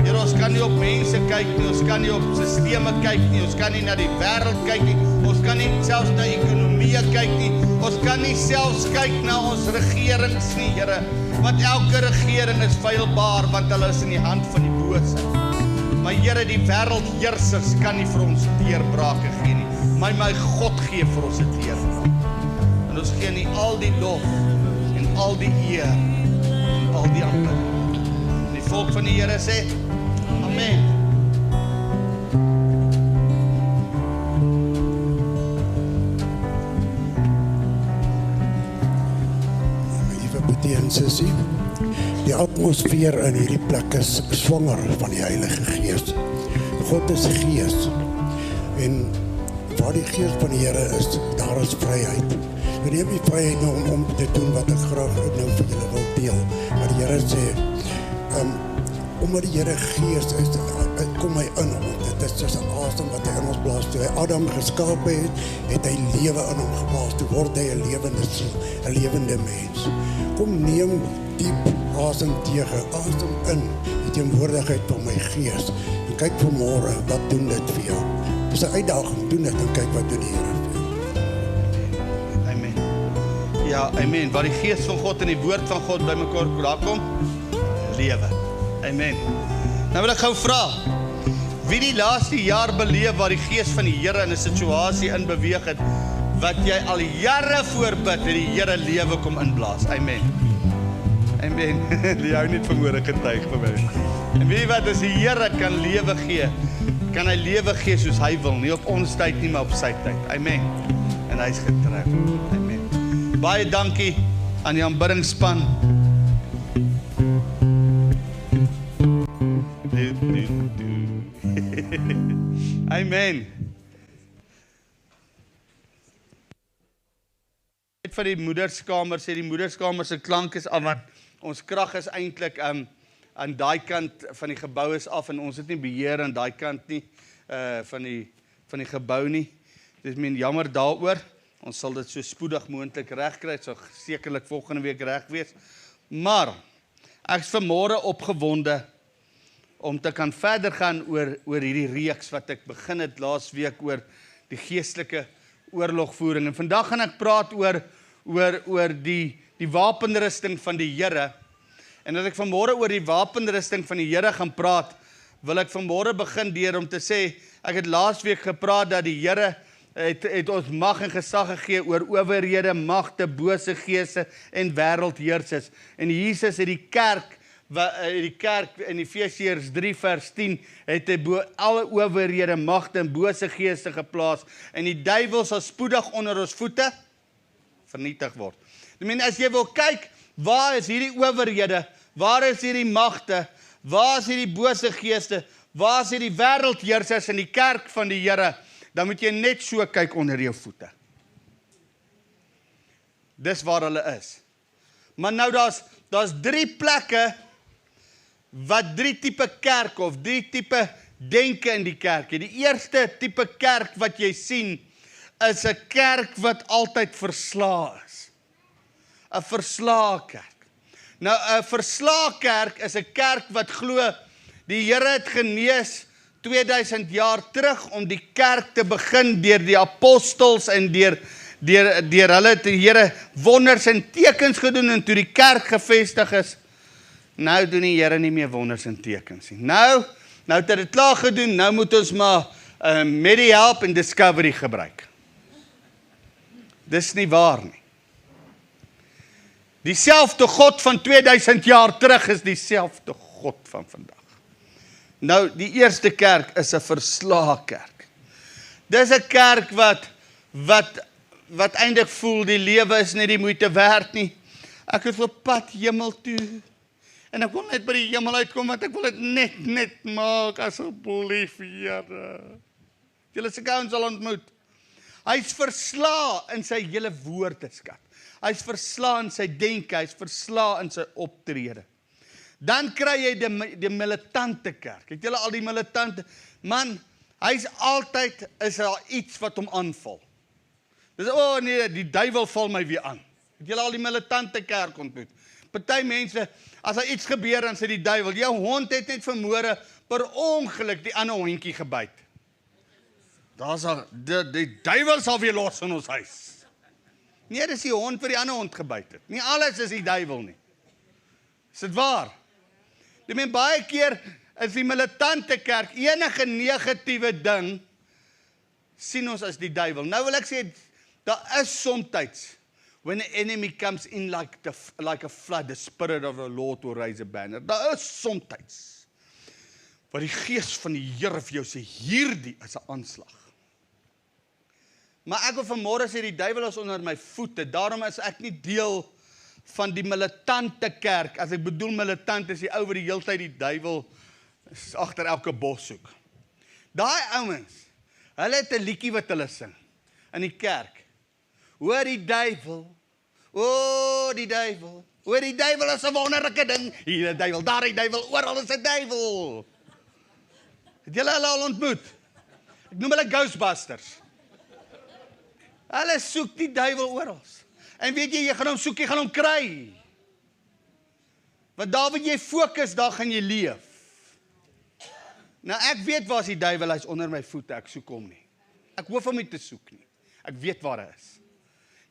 Here, ons kan nie op mense kyk nie, ons kan nie op sisteme kyk nie, ons kan nie na die wêreld kyk nie, ons kan nie selfs na ekonomie kyk nie, ons kan nie selfs kyk na ons regerings nie, Here, want elke regering is feilbaar, want hulle is in die hand van die bose. Maar Here, die wêreldheersers kan nie vir ons deurbrake gee nie, maar my God gee vir ons 'n deurbraak. En ons gee nie al die lof en al die eer en al die aanbidding. Die volk van die Here sê, Amen. Liewe broeder en sussie, die atmosfeer in hierdie plek is swanger van die Heilige Gees. God is Gees. En waar die Gees van die Here is, daar is vryheid. Ek neem die vryheid nou om te doen wat ek graag nou vir julle wil deel. Maar die Here sê, omdat die Here Gees is, kom hy in ons. Dit is soos 'n asem wat hy in ons blaas. Toe hy Adam geskape het hy lewe in hom geblaas. Toe word hy 'n lewende siel, 'n lewende mens. Kom neem diep asem in die teenwoordigheid van my Gees. En kyk vanmôre, wat doen dit vir jou? Dis 'n uitdaging, doen dit en kyk wat doen die Here vir jou. Amen. Ja, amen. Waar die Gees van God en die woord van God bymekaar daar kom, lewe. Amen. Nou wil ek gou vra, wie die laaste jaar beleef waar die Gees van die Here in 'n situasie inbeweeg het, wat jy al jare voorbid, het die Here lewe kom inblaas. Amen. Amen. Die hou niet vanmôre getuig vir my. En weet jy wat, as die Here kan lewe gee, kan hy lewe gee soos hy wil, nie op ons tyd nie, maar op sy tyd. Amen. En hy is getrou. Amen. Baie dankie aan die aanbiddingspan. Amen. Van die moederskamer sê die moederskamer se klank is af, want ons krag is eintlik aan daai kant van die gebou is af en ons het nie beheer aan daai kant nie van die gebou nie. Dis min jammer daaroor. Ons sal dit so spoedig moontlik regkry. Dit sal sekerlik volgende week reg wees. Maar ek is vanmôre opgewonde om te kan verder gaan oor hierdie reeks wat ek begin het laas week oor die geestelike oorlogvoering. En vandag gaan ek praat oor die wapenrusting van die Here. En as ek vanmôre oor die wapenrusting van die Here gaan praat, wil ek vanmôre begin deur om te sê, ek het laas week gepraat dat die Here het ons mag en gesag gegee oor owerhede, magte, bose geeste en wêreldheersers. En Jesus het die kerk in Efesiërs 3 vers 10 het hy bo alle owerhede, magte en bose geeste geplaas en die duiwel sal spoedig onder ons voete vernietig word. Ek meen, as jy wil kyk, waar is hierdie owerhede, waar is hierdie magte, waar is hierdie bose geeste, waar is hierdie wêreldheersers in die kerk van die Here, dan moet jy net so kyk onder jou voete. Dis waar hulle is. Maar nou daar's 3 plekke wat 3 tipe kerk of 3 tipe denke in die kerk. Die eerste tipe kerk wat jy sien, is 'n kerk wat altyd verslae is. 'n Verslae kerk. Nou, 'n verslae kerk is 'n kerk wat glo, die Here het genees 2000 jaar terug om die kerk te begin deur die apostels en deur hulle het die Here wonders en tekens gedoen en toe die kerk gevestig is. Nou doen die Here nie meer wonders en tekens nie. Nou het hy dit klaar gedoen, nou moet ons maar MediHelp en Discovery gebruik. Dis nie waar nie. Dieselfde God van 2000 jaar terug is dieselfde God van vandag. Nou, die eerste kerk is 'n verslae kerk. Dis 'n kerk wat eintlik voel die lewe is nie die moeite werd nie. Ek is op pad hemel toe. En ek wil net by die hemel uitkom, want ek wil dit net maak, asseblief, Here. Julle se gou ons sal ontmoet. Hy's verslae in sy hele woordeskat. Hy's verslae in sy denke, hy's verslae in sy optrede. Dan kry jy die militante kerk. Het julle al die militante? Man, hy's altyd, is daar iets wat hom aanval. Dis, nee, die duiwel val my weer aan. Het julle al die militante kerk ontmoet? Party mense, as daar iets gebeur, dan sê die duiwel, jou hond het net vanmôre per ongeluk die ander hondjie gebyt. Die duiwel sal weer los in ons huis. Nee, dis die hond vir die ander hond gebyt het. Nie alles is die duiwel nie. Is dit waar? Ek meen, baie keer is die militante kerk, enige negatiewe ding, sien ons as die duiwel. Nou wil ek sê, daar is somtyds, when the enemy comes in like a flood, the spirit of the Lord will raise a banner. Daar is somtyds, waar die gees van die Here vir jou sê, hierdie is 'n aanslag. Maar ek wil vanmôre sê, die duiwel is onder my voete, daarom is ek nie deel van die militante kerk. As ek bedoel militant, is die ou wat die hele tyd die duiwel agter elke bos soek. Daai ouens, hulle het 'n liedjie wat hulle sing in die kerk. Hoor die duiwel, o die duiwel, Oor die duiwel is 'n wonderlike ding. Hier 'n duiwel, daar 'n duiwel, oral is 'n duiwel. Het julle hulle al ontmoet? Ek noem hulle Ghostbusters. Hulle soek die duiwel oral. En weet jy gaan hom soek, jy gaan hom kry. Want daar waar jy fokus, daar gaan jy leef. Nou ek weet waar is die duiwel, hy's onder my voete, ek soek hom nie. Ek hoef hom nie te soek nie. Ek weet waar hy is.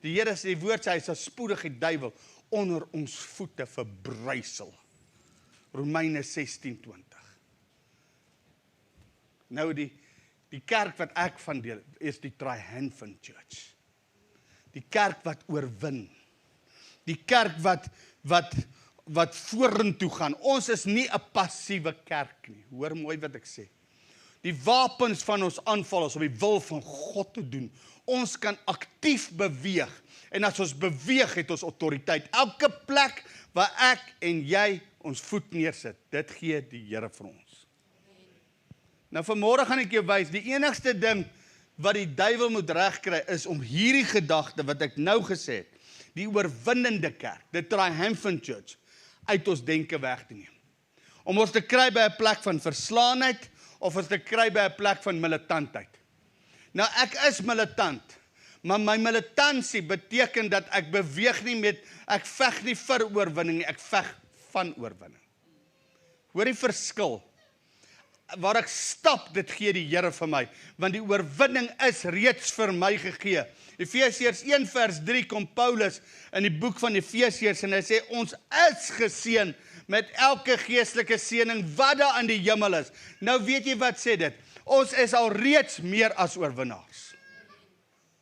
Die Here sê die woord sê hy sal spoedig die duiwel onder ons voete verbrysel. Romeine 16:20. Nou die kerk wat ek van deel is die Triumphant Church. Die kerk wat oorwin. Die kerk wat vorentoe gaan. Ons is nie 'n passiewe kerk nie. Hoor mooi wat ek sê. Die wapens van ons aanval is om die wil van God te doen. Ons kan aktief beweeg. En as ons beweeg, het ons autoriteit. Elke plek waar ek en jy ons voet neersit, dit gee die Here vir ons. Nou vanmôre gaan ek jou wys, die enigste ding wat die duiwel moet regkry is om hierdie gedagte wat ek nou gesê het, die oorwinnende kerk, the Triumphant Church, uit ons denke weg te neem. Om ons te kry by 'n plek van verslaanheid of ons te kry by 'n plek van militantheid. Nou ek is militant, maar my militansie beteken dat ek beweeg nie ek veg nie vir oorwinning nie, ek veg van oorwinning. Hoor die verskil. Waar ek stap, dit gee die Here vir my, want die oorwinning is reeds vir my gegee. Efesiërs 1 vers 3 kom Paulus in die boek van Efesiërs en hy sê ons is geseën met elke geestelike seëning wat daar in die hemel is. Nou weet jy wat sê dit? Ons is al reeds meer as oorwinnaars.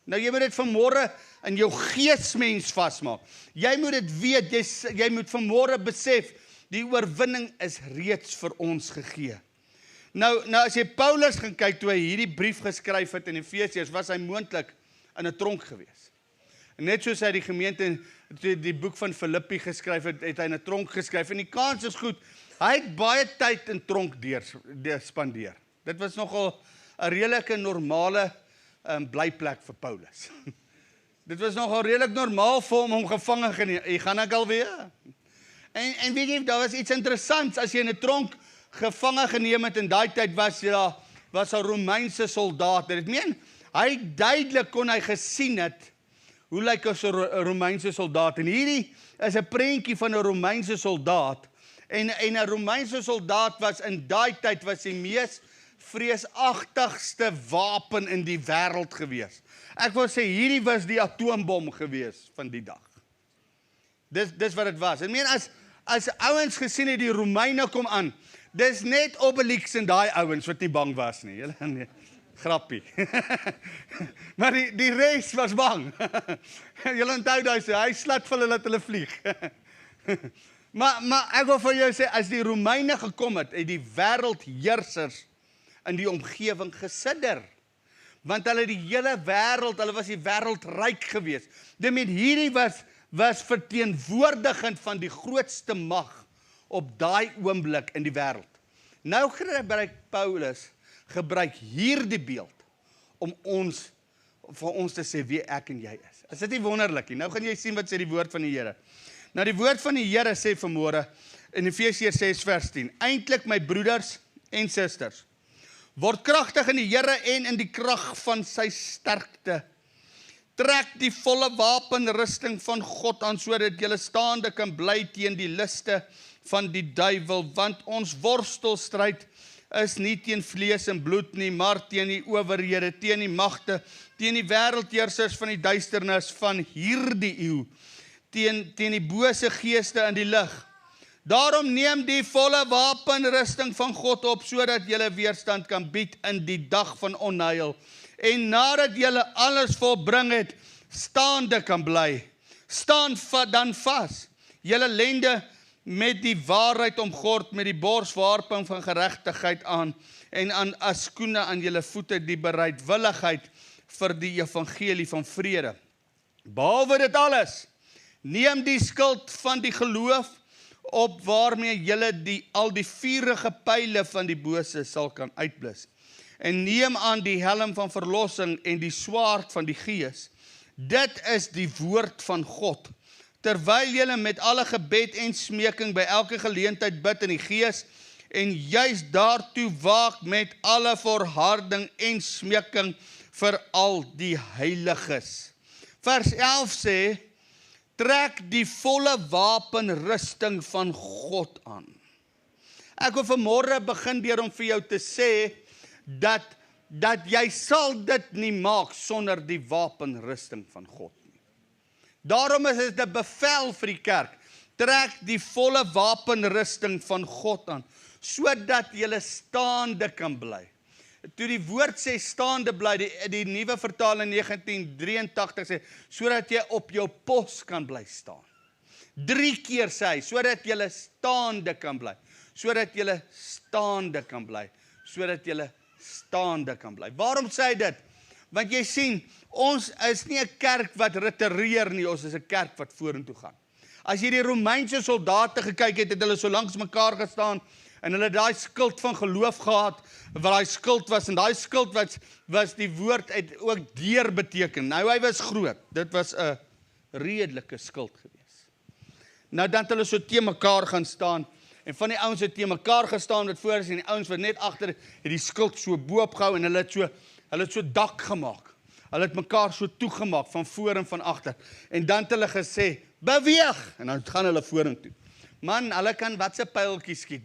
Nou jy moet dit vanmôre in jou geesmens vasmaak. Jy moet dit weet, jy moet vanmôre besef, die oorwinning is reeds vir ons gegee. Nou as jy Paulus gaan kyk, toe hy hierdie brief geskryf het in Efesiërs, was hy moontlik in 'n tronk gewees. Net soos hy die gemeente, die boek van Filippi geskryf het, het hy in 'n tronk geskryf, en die kans is goed, hy het baie tyd in tronk spandeer. Dit was nogal 'n redelike normale blyplek vir Paulus. Dit was nogal redelik normaal vir hom gevange geneem. Jy gaan ek alweer. En weet jy, daar was iets interessants, as jy in 'n tronk gevange geneem het in daai tyd was daar Romeinse soldate. Dit meen, hy duidelik kon hy gesien het hoe lyk 'n Romeinse soldaat. En hierdie is 'n prentjie van 'n Romeinse soldaat. En 'n Romeinse soldaat was in daai tyd was die mees vreesagtigste wapen in die wêreld gewees. Ek wil sê hierdie was die atoombom gewees van die dag. Dis wat dit was. Ek meen as ouens gesien het die Romeine kom aan, dis net Obelix en daai ouens wat nie bang was nie. Julle nee, grappie. Maar die res was bang. Julle onthou daai hy slat vir hulle dat hulle vlieg. maar ek wil vir jou sê, as die Romeine gekom het die wêreldheersers in die omgewing gesidder. Want hulle die hele wêreld, hulle was die wêreldryk gewees. Dit met hierdie was verteenwoordigend van die grootste mag op daai oomblik in die wêreld. Nou gebruik Paulus hierdie beeld om vir ons te sê wie ek en jy is. Is dit nie wonderlik nie? Nou gaan jy sien wat sê die woord van die Here. Nou die woord van die Here sê vanmôre in Efesiërs 6 vers 10. Eintlik my broeders en susters, word kragtig in die Here en in die krag van sy sterkte. Trek die volle wapenrusting van God aan, sodat julle staande kan bly teen die liste van die duiwel, want ons worstelstryd is nie teen vlees en bloed nie, maar teen die owerhede, teen die magte, teen die wêreldheersers van die duisternis van hierdie eeu, teen die bose geeste in die lig. Daarom neem die volle wapenrusting van God op, sodat julle weerstand kan bied in die dag van onheil. En nadat julle alles volbring het, staande kan bly. Staan dan vas, julle lende met die waarheid omgord, met die borswapen van geregtigheid aan, en as skoene aan julle voete die bereidwilligheid vir die evangelie van vrede. Behalwe dit alles, neem die skild van die geloof op, waarmee julle al die vurige pyle van die bose sal kan uitblus. En neem aan die helm van verlossing en die swaard van die Gees. Dit is die woord van God, terwyl julle met alle gebed en smeking by elke geleentheid bid in die Gees, en juist daartoe waak met alle volharding en smeking vir al die heiliges. Vers 11 sê, trek die volle wapenrusting van God aan. Ek wil vanmôre begin deur om vir jou te sê, dat jy sal dit nie maak sonder die wapenrusting van God nie. Daarom is dit 'n bevel vir die kerk, trek die volle wapenrusting van God aan, sodat jy staande kan bly. Toe die woord sê staande bly, die nuwe vertaling 1983 sê, sodat jy op jou pos kan bly staan. 3 keer sê hy, sodat jy staande kan bly, sodat jy staande kan bly, sodat jy staande kan bly. Waarom sê hy dit? Want jy sien, ons is nie 'n kerk wat retireer nie, ons is 'n kerk wat vorentoe gaan. As jy die Romeinse soldate gekyk het hulle so langs mekaar gestaan, en hulle daai skild van geloof gehad, wat daai skild was, en daai skild was die woord uit ook deur beteken. Nou hy was groot, dit was 'n redelike skild gewees. Nou dan het hulle so teen mekaar gaan staan, en van die ouens het teen mekaar gestaan wat voor is, en die ouens wat net agter het die skild so bo-op gehou, en hulle het so dak gemaak. Hulle het mekaar so toegemaak, van voor en van agter. En dan het hulle gesê, beweeg! En dan gaan hulle vorentoe. Man, hulle kan wat se pyltjies skiet,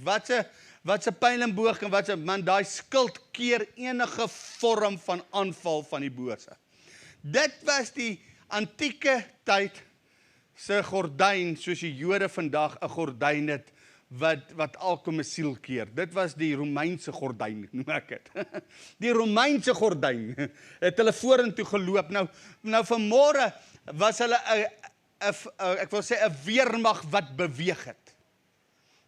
wat se pyl en boog, en man, daai skild keer enige vorm van aanval van die bose. Dit was die antieke tyd se gordyn, soos die Jode vandag 'n gordyn het, wat elke mesiel keer. Dit was die Romeinse gordyn, noem ek dit. Die Romeinse gordyn het hulle vorentoe geloop. Nou vanmôre was hulle ek wil sê 'n weermag wat beweeg het.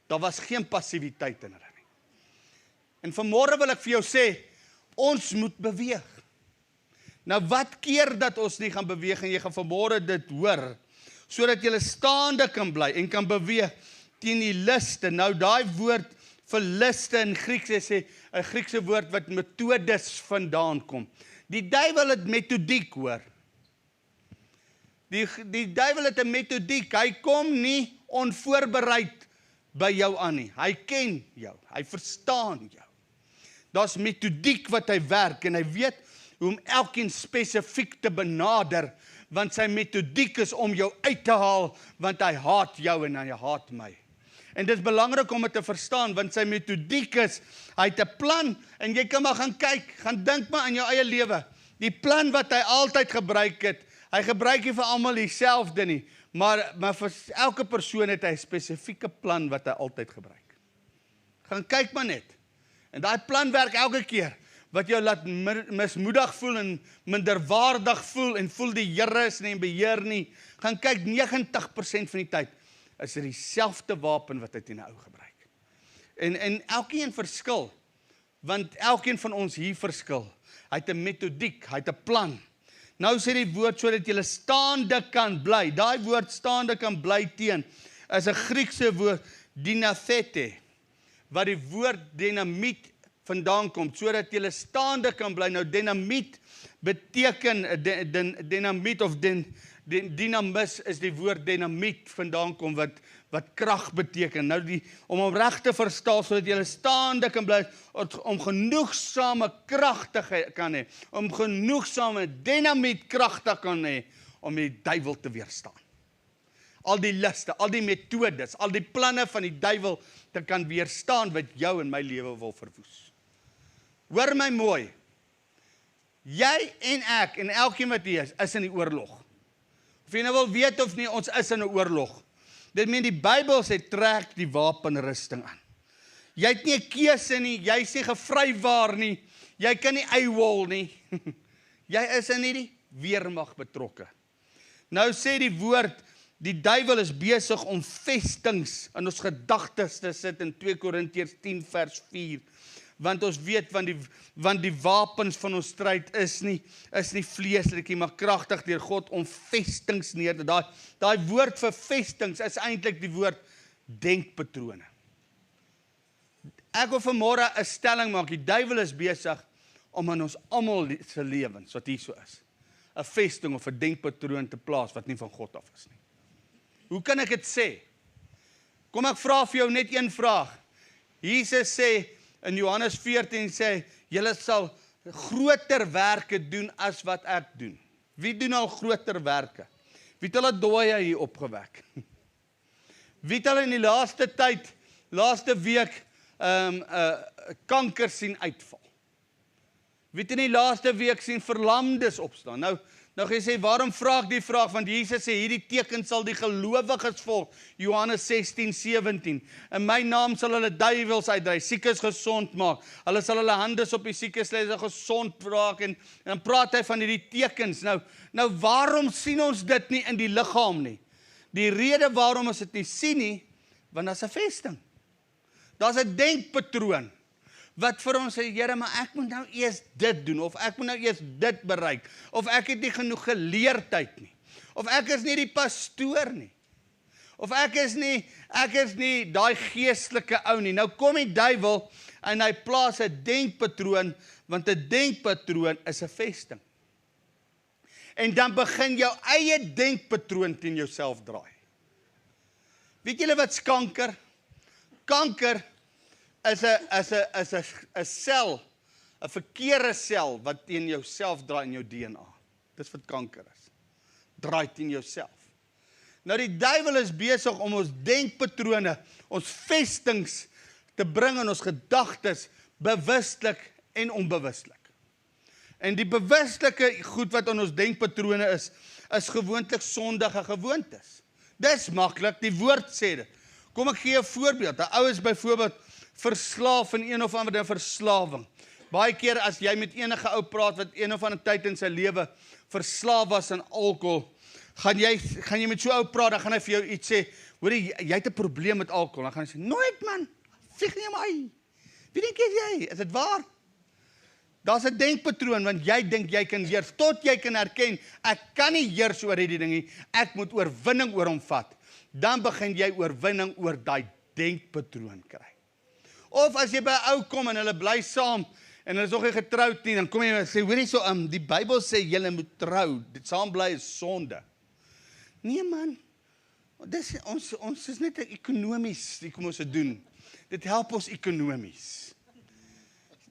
Daar was geen passiwiteit in hulle nie. En vanmôre wil ek vir jou sê, ons moet beweeg. Nou wat keer dat ons nie gaan beweeg, en jy gaan vanmôre dit hoor, sodat jy staande kan bly en kan beweeg teen die liste. Nou daai woord vir liste in Grieks sê 'n Griekse woord wat metodes vandaan kom. Die duiwel het metodiek, hoor. Die duiwel het 'n metodiek. Hy kom nie onvoorbereid by jou aan nie. Hy ken jou. Hy verstaan jou. Daar's metodiek wat hy werk, en hy weet hoe om elkeen spesifiek te benader, want sy metodiek is om jou uit te haal, want hy haat jou en hy haat my. En dit is belangrik om dit te verstaan, want sy metodiek is, hy het 'n plan, en jy kan maar gaan kyk, gaan dink maar aan jou eie lewe. Die plan wat hy altyd gebruik het, hy gebruik nie vir almal dieselfde nie, maar vir elke persoon het hy 'n spesifieke plan wat hy altyd gebruik. Gaan kyk maar net. En daai plan werk elke keer, wat jou laat mismoedig voel en minderwaardig voel, en voel die Here is nie in beheer nie. Gaan kyk, 90% van die tyd is dit dieselfde wapen wat hy teen 'n ou gebruik. En elkeen verskil, want elkeen van ons hier verskil. Hy het 'n metodiek, hy het 'n plan. Nou sê die woord sodat jy staande kan bly. Daai woord staande kan bly teen is 'n Griekse woord, dinathete, wat die woord dynamiet vandaan kom, sodat jy staande kan bly. Nou dynamiet beteken, dynamiet of dynamis is die woord dynamiet vandaan kom, wat krag beteken. Nou om hom reg te verstaan, sodat jy staande kan bly, om genoegsame krag te kan hê, om genoegsame dynamiet krag te kan hê, om die duiwel te weerstaan. Al die liste, al die metodes, al die planne van die duiwel te kan weerstaan, wat jou en my lewe wil verwoes. Hoor my mooi, jy en ek, en elkeen wat hier is in die oorlog. Of jy nou wil weet of nie, ons is in 'n oorlog. Dit meen die Bybel sê, trek die wapenrusting aan. Jy het nie 'n keuse nie, jy is nie gevrywaar nie, jy kan nie eywol nie. Jy is in hierdie weermag betrokke. Nou sê die woord, die duiwel is besig om vestings in ons gedagtes te sit in 2 Korintiërs 10 vers 4. Want ons weet, want die wapens van ons stryd is nie vleeslik nie, maar kragtig deur God om vestings neer te daai. Daai woord vir vestings is eintlik die woord denkpatrone. Ek wil vanmôre 'n stelling maak. Die duiwel is besig om in ons almal se lewens, wat hier so is, 'n vesting of 'n denkpatroon te plaas wat nie van God af is nie. Hoe kan ek dit sê? Kom ek vra vir jou net een vraag. Jesus sê in Johannes 14 sê, julle sal groter werke doen as wat ek doen. Wie doen al groter werke? Wie het al 'n dooie hier opgewek? Wie het al in die laaste tyd, laaste week, kanker sien uitval? Wie het in die laaste week sien verlamdes opstaan? Nou gaan jy sê, waarom vra ek die vraag? Want Jesus sê, hierdie teken sal die gelowiges volg, Johannes 16:17. In my naam sal hulle duiwels uitdryf, siekes gesond maak. Hulle sal hulle hande op die siekes lê, gesond raak, en dan praat hy van hierdie tekens. Nou waarom sien ons dit nie in die liggaam nie? Die rede waarom ons dit nie sien nie, want daar's 'n vesting. Daar's 'n denkpatroon wat vir ons sê, Here, maar ek moet nou eers dit doen, of ek moet nou eers dit bereik, of ek het nie genoeg geleerdheid nie, of ek is nie die pastoor nie, of ek is nie daai geestelike ou nie. Nou kom die duiwel en hy plaas 'n denkpatroon, want 'n denkpatroon is 'n vesting. En dan begin jou eie denkpatroon teen jouself draai. Weet julle wat is kanker? Kanker is 'n sel, 'n verkeerde sel wat teen jouself draai in jou DNA. Dis wat kanker is. Draai teen jouself. Nou die duiwel is besig om ons denkpatrone, ons vestings te bring in ons gedagtes, bewustelik en onbewustelik. En die bewustelike goed wat in ons denkpatrone is gewoonlik sondige gewoontes. Dis maklik, die woord sê dit. Kom ek gee 'n voorbeeld. 'n Ou is byvoorbeeld verslaaf in een of ander verslawing. Baie keer as jy met enige ou praat wat een of ander tyd in sy lewe verslaaf was aan alkohol, gaan jy met so 'n ou praat, dan gaan hy vir jou iets sê, hoor jy het 'n probleem met alkohol. Dan gaan hy sê, nooit man, vlieg nie my. Wie dink jy? Is dit waar? Daar's 'n denkpatroon, want jy dink jy kan heers, tot jy kan erken, ek kan nie heers oor hierdie ding nie, ek moet oorwinning oor hom vat. Dan begin jy oorwinning oor daai denkpatroon kry. Of as jy by 'n ou kom en hulle bly saam, en hulle is nog nie getroud nie, dan kom jy en sê, hoor hierso, die Bybel sê, julle moet trou, dit saam bly is sonde. Nee man, ons is net ekonomies, kom ons dit doen. Dit help ons ekonomies.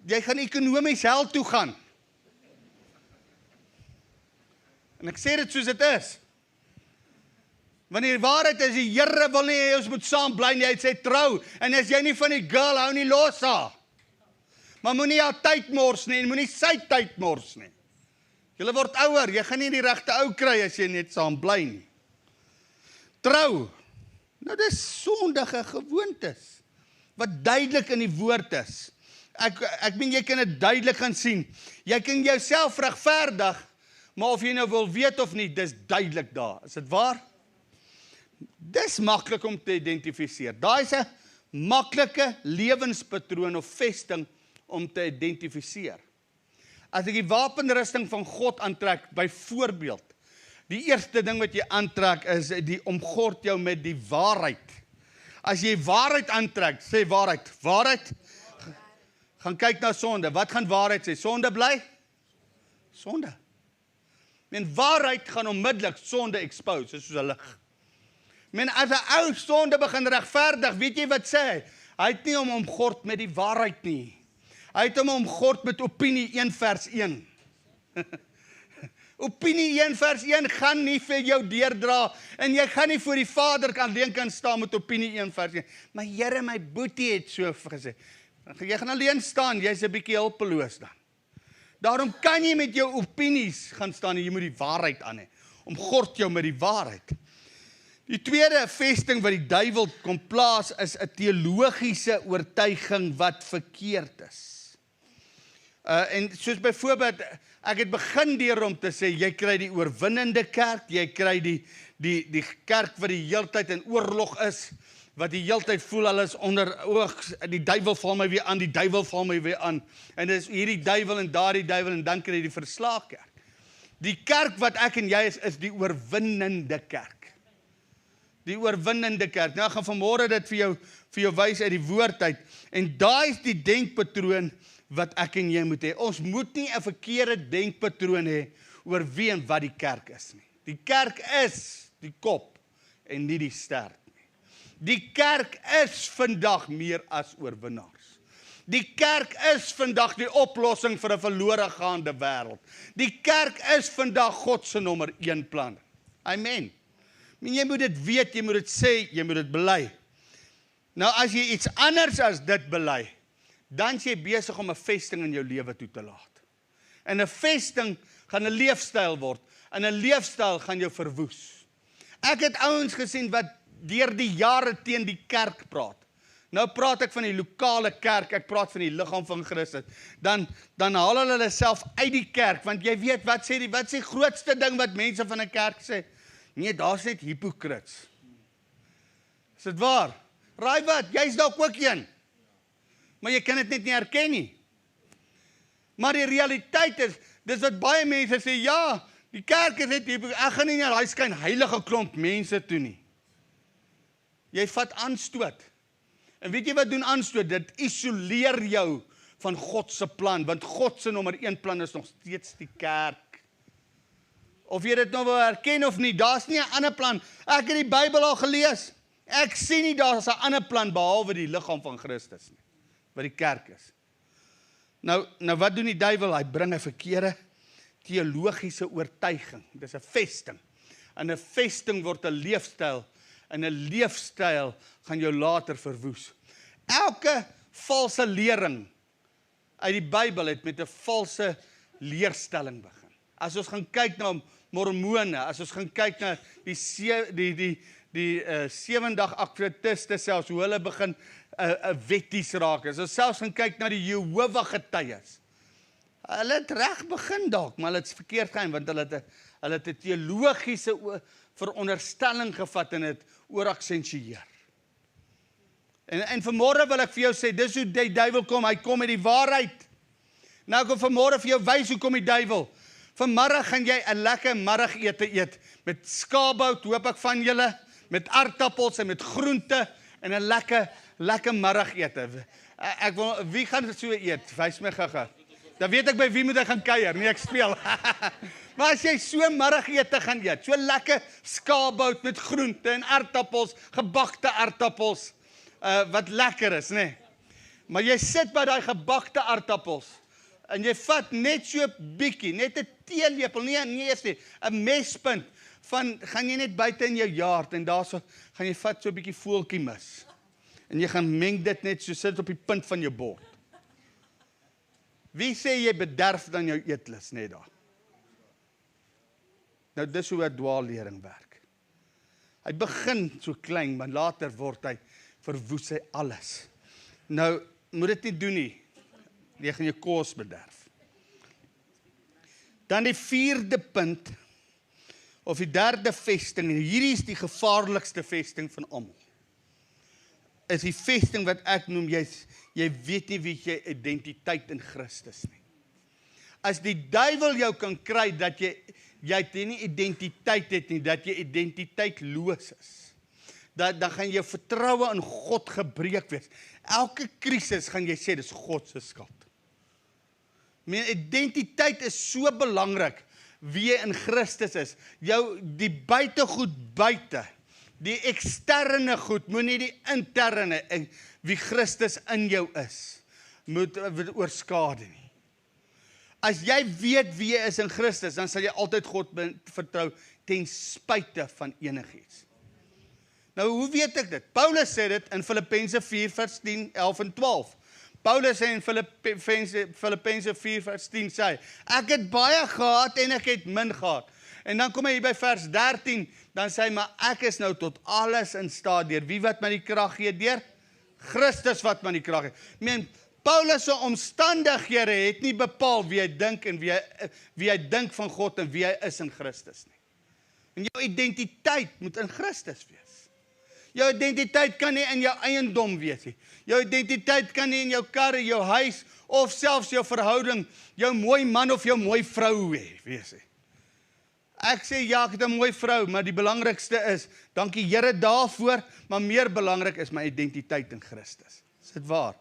Jy gaan ekonomies hel toe gaan. En ek sê dit soos dit is. Want die waarheid is, die Here wil nie hê ons moet saam bly nie, hy sê trou, en as jy nie van die girl hou nie, los haar. Maar moenie haar tyd mors nie, en moenie sy tyd mors nie. Julle word ouer, jy gaan nie die regte ou kry as jy net saam bly nie. Trou, nou dis sondige gewoontes, wat duidelik in die woord is. Ek meen, jy kan dit duidelik gaan sien. Jy kan jouself regverdig, maar of jy nou wil weet of nie, dis duidelik daar. Is dit waar? Dis maklik om te identifiseer. Daai is 'n maklike lewenspatroon of vesting om te identifiseer. As ek die wapenrusting van God aantrek, byvoorbeeld, die eerste ding wat jy aantrek is die omgord jou met die waarheid. As jy waarheid aantrek, sê waarheid. Waarheid, gaan kyk na sonde. Wat gaan waarheid sê? Sonde bly? Sonde. Men waarheid gaan onmiddellik sonde expose, soos 'n lig. Men as 'n ou sonde begin regverdig, weet jy wat sê hy? Hy het nie hom omgord met die waarheid nie. Hy het hom omgord met opinie 1 vers 1. Opinie 1 vers 1 gaan nie vir jou deurdra, en jy gaan nie voor die Vader alleen kan staan met opinie 1 vers 1. Maar Here, my boetie het so gesê. Jy gaan alleen staan, jy's 'n bietjie hulpeloos dan. Daarom kan jy met jou opinies gaan staan, en jy moet die waarheid aan hê. Omgord jou met die waarheid. Die tweede vesting wat die duiwel kom plaas is 'n teologiese oortuiging wat verkeerd is. En soos byvoorbeeld, ek het begin deur om te sê, jy kry die oorwinnende kerk, jy kry die kerk wat die heeltyd in oorlog is, wat die heeltyd voel, hulle is onder oog, die duiwel val my weer aan, die duiwel val my weer aan, en dit is hierdie duiwel en daardie duiwel, en dan kry jy die verslae kerk. Die kerk wat ek en jy is die oorwinnende kerk. Die oorwinnende kerk. Nou, ek gaan vanmôre dit vir jou wys uit die woord uit, en daai is die denkpatroon wat ek en jy moet hê. Ons moet nie 'n verkeerde denkpatroon hê oor wie en wat die kerk is nie. Die kerk is die kop, en nie die stert nie. Die kerk is vandag meer as oorwinnaars. Die kerk is vandag die oplossing vir 'n verlore gaande wêreld. Die kerk is vandag God se nommer 1 plan. Amen. Maar jy moet dit weet, jy moet dit sê, jy moet dit bely. Nou as jy iets anders as dit bely, dan is jy besig om 'n vesting in jou lewe toe te laat. En 'n vesting gaan 'n leefstyl word, en 'n leefstyl gaan jou verwoes. Ek het ouens gesien wat deur die jare teen die kerk praat. Nou praat ek van die lokale kerk, ek praat van die liggaam van Christus. Dan haal hulle self uit die kerk, want jy weet, wat sê die grootste ding wat mense van 'n kerk sê? Nee, daar's net hipokrits. Is dit waar? Raai wat, jy's dalk ook een. Maar jy kan dit net nie herken nie. Maar die realiteit is, dis wat baie mense sê, ja, die kerk is net hipokrits. Ek gaan nie na daai skyn heilige klomp mense toe nie. Jy vat aanstoot. En weet jy wat doen aanstoot? Dit isoleer jou van God se plan, want God se nommer 1 plan is nog steeds die kerk. Of jy dit nou wil herken of nie, daar's nie 'n ander plan. Ek het die Bybel al gelees. Ek sien nie daar's 'n ander plan behalwe die liggaam van Christus nie, wat die kerk is. Nou wat doen die duiwel? Hy bring 'n verkeerde teologiese oortuiging. Dis 'n vesting. En 'n vesting word 'n leefstyl. En 'n leefstyl gaan jou later verwoes. Elke valse lering uit die Bybel het met 'n valse leerstelling begin. As ons gaan kyk na Mormone, as ons gaan kyk na die 7-dag Adventiste selfs, hoe hulle begin wetties raak. As ons selfs gaan kyk na die Jehovah getuies. Hulle het reg begin dalk, maar hulle het verkeerd gaan, want hulle het 'n teologiese veronderstelling gevat en het ooraksensieer. En vanmôre wil ek vir jou sê, dis hoe die duiwel kom, hy kom met die waarheid. Nou ek wil vanmôre vir jou wys hoe kom die duiwel. Vanmiddag gaan jy 'n lekker middagete eet, met skaapbout, hoop ek van julle, met aardappels en met groente, en 'n lekker middagete. Ek wil, wie gaan dit so eet? Wys my gaga. Dan weet ek by wie moet ek gaan kuier, nee ek speel. Maar as jy so middagete gaan eet, so lekker skaapbout met groente en aardappels, gebakte aardappels, wat lekker is, nee. Maar jy sit by daai gebakte aardappels, en jy vat net so bietjie, net 'n teelepel, nie eers nie, 'n mespunt, gaan jy net buite in jou yard, en daarso gaan jy vat so 'n bietjie voeltjie mis. En jy gaan meng dit net so, sit op die punt van jou bord. Wie sê jy bederf dan jou eetlus net daar? Nou dis hoe 'n dwaallering werk. Hy begin so klein, maar later verwoes hy alles. Nou, moet dit nie doen nie. Jy gaan jou kos bederf. Dan die 4de punt, of die 3de vesting, en hierdie is die gevaarlikste vesting van almal. Is die vesting wat ek noem, jy weet nie wie jy identiteit in Christus nie. As die duiwel jou kan kry, dat jy nie identiteit het nie, dat jy identiteitloos is, dan gaan jou vertroue in God gebreek wees. Elke krisis gaan jy sê, dis God se skuld. Identiteit is so belangrik, wie jy in Christus is. Die buitegoed buite, die eksterne goed, moenie die interne, wie Christus in jou is, moet oorskade nie. As jy weet wie jy is in Christus, dan sal jy altyd God vertrou, ten spyte van enigiets. Nou, hoe weet ek dit? Paulus sê dit in Filippense 4 vers 10, 11 en 12. Paulus sê in Filippense 4 vers 10 sê, ek het baie gehad en ek het min gehad. En dan kom hy hier by vers 13, dan sê hy, maar ek is nou tot alles in staat deur wie wat my die krag gee, deur Christus wat my die krag gee. Paulus se omstandighede het nie bepaal wie hy dink en wie hy dink van God en wie hy is in Christus nie. En jou identiteit moet in Christus wees. Jou identiteit kan nie in jou eiendom wees nie. Jou identiteit kan nie in jou karre, jou huis, of selfs jou verhouding, jou mooi man of jou mooi vrou wees nie. Ek sê ja, ek het 'n mooi vrou, maar die belangrikste is, dankie Here daarvoor, maar meer belangrik is my identiteit in Christus. Is dit waar?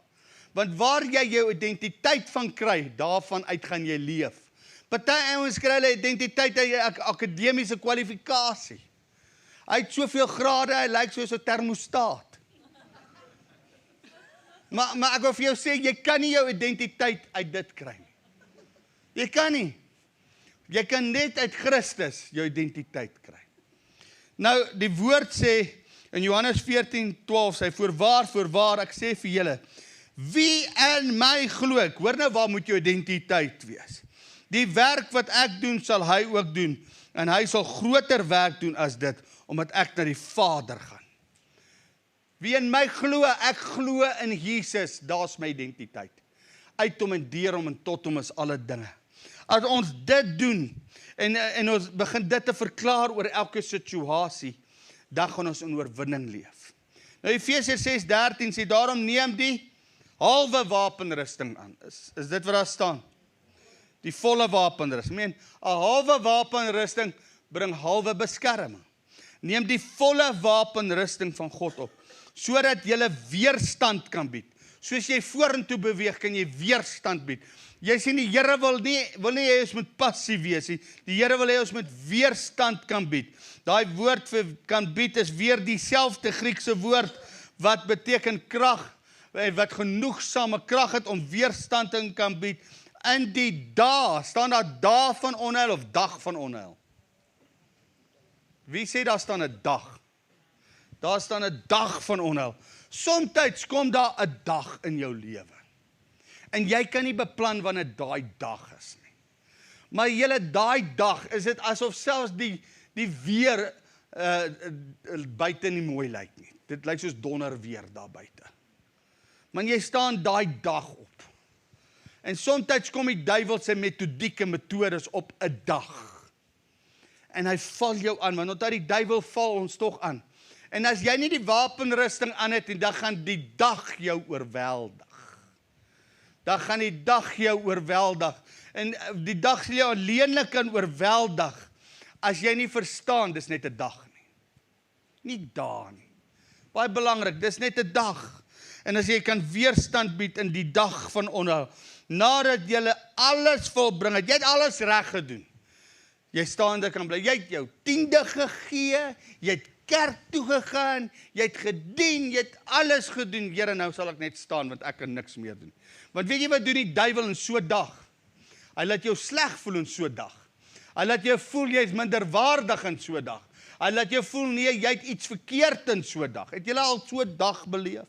Want waar jy jou identiteit van kry, daarvan uit gaan jy leef. Party ouens kry hulle identiteit uit 'n akademiese kwalifikasie. Hy het soveel grade, hy lyk soos 'n termostaat. Maar ek wil vir jou sê, jy kan nie jou identiteit uit dit kry nie. Jy kan nie. Jy kan net uit Christus jou identiteit kry. Nou, die woord sê, in Johannes 14:12 sê, voorwaar, ek sê vir julle, wie in my glo, ek hoor nou waar moet jou identiteit wees. Die werk wat ek doen, sal hy ook doen, en hy sal groter werk doen as dit, omdat ek na die Vader gaan. Wie in my glo, ek glo in Jesus, daar's my identiteit. Uit hom en deur hom en tot hom is alle dinge. As ons dit doen, en ons begin dit te verklaar oor elke situasie, dan gaan ons in oorwinning leef. Nou Efesiërs 6:13 sê, daarom neem die halwe wapenrusting aan. Is dit wat daar staan? Die volle wapenrusting. Meen, 'n halwe wapenrusting bring halwe beskerming. Neem die volle wapenrusting van God op, sodat jy weerstand kan bied. Soos jy vorentoe beweeg, kan jy weerstand bied. Jy sien, die Here wil nie hê ons moet passief wees nie. Die Here wil hê ons moet weerstand kan bied. Daai woord vir kan bied is weer dieselfde Griekse woord wat beteken krag, wat genoegsame krag het om weerstand te kan bied. In die dae, staan daar dae van onheil of dag van onheil? Wie sê daar staan 'n dag? Daar staan 'n dag van onheil. Somtyds kom daar 'n dag in jou lewe. En jy kan nie beplan wanneer daai dag is nie. Maar julle daai dag, is dit asof selfs die weer buite nie mooi lyk nie. Dit lyk soos donder weer daar buite. Maar jy staan daai dag op. En somtyds kom die duiwel sy metodieke metodes op 'n dag. En hy val jou aan, want onthou die duiwel val ons tog aan. En as jy nie die wapenrusting aan het, dan gaan die dag jou oorweldig. Dan gaan die dag jou oorweldig. En die dag sal jou alleenlik kan oorweldig, as jy nie verstaan, dis net 'n dag nie. Nie dae nie. Baie belangrik, dis net 'n dag. En as jy kan weerstand bied in die dag van onheil, nadat jy alles volbring het, jy het alles reg gedoen. Jy staande kan bly, jy het jou 10de gegee, jy het kerk toe gegaan, jy het gedien, jy het alles gedoen. Here, nou sal ek net staan, want ek kan niks meer doen. Want weet jy wat doen die duiwel in so 'n dag? Hy laat jou sleg voel in so 'n dag. Hy laat jou voel jy is minderwaardig in so 'n dag. Hy laat jou voel nee, jy het iets verkeerd in so 'n dag. Het jy al so 'n dag beleef?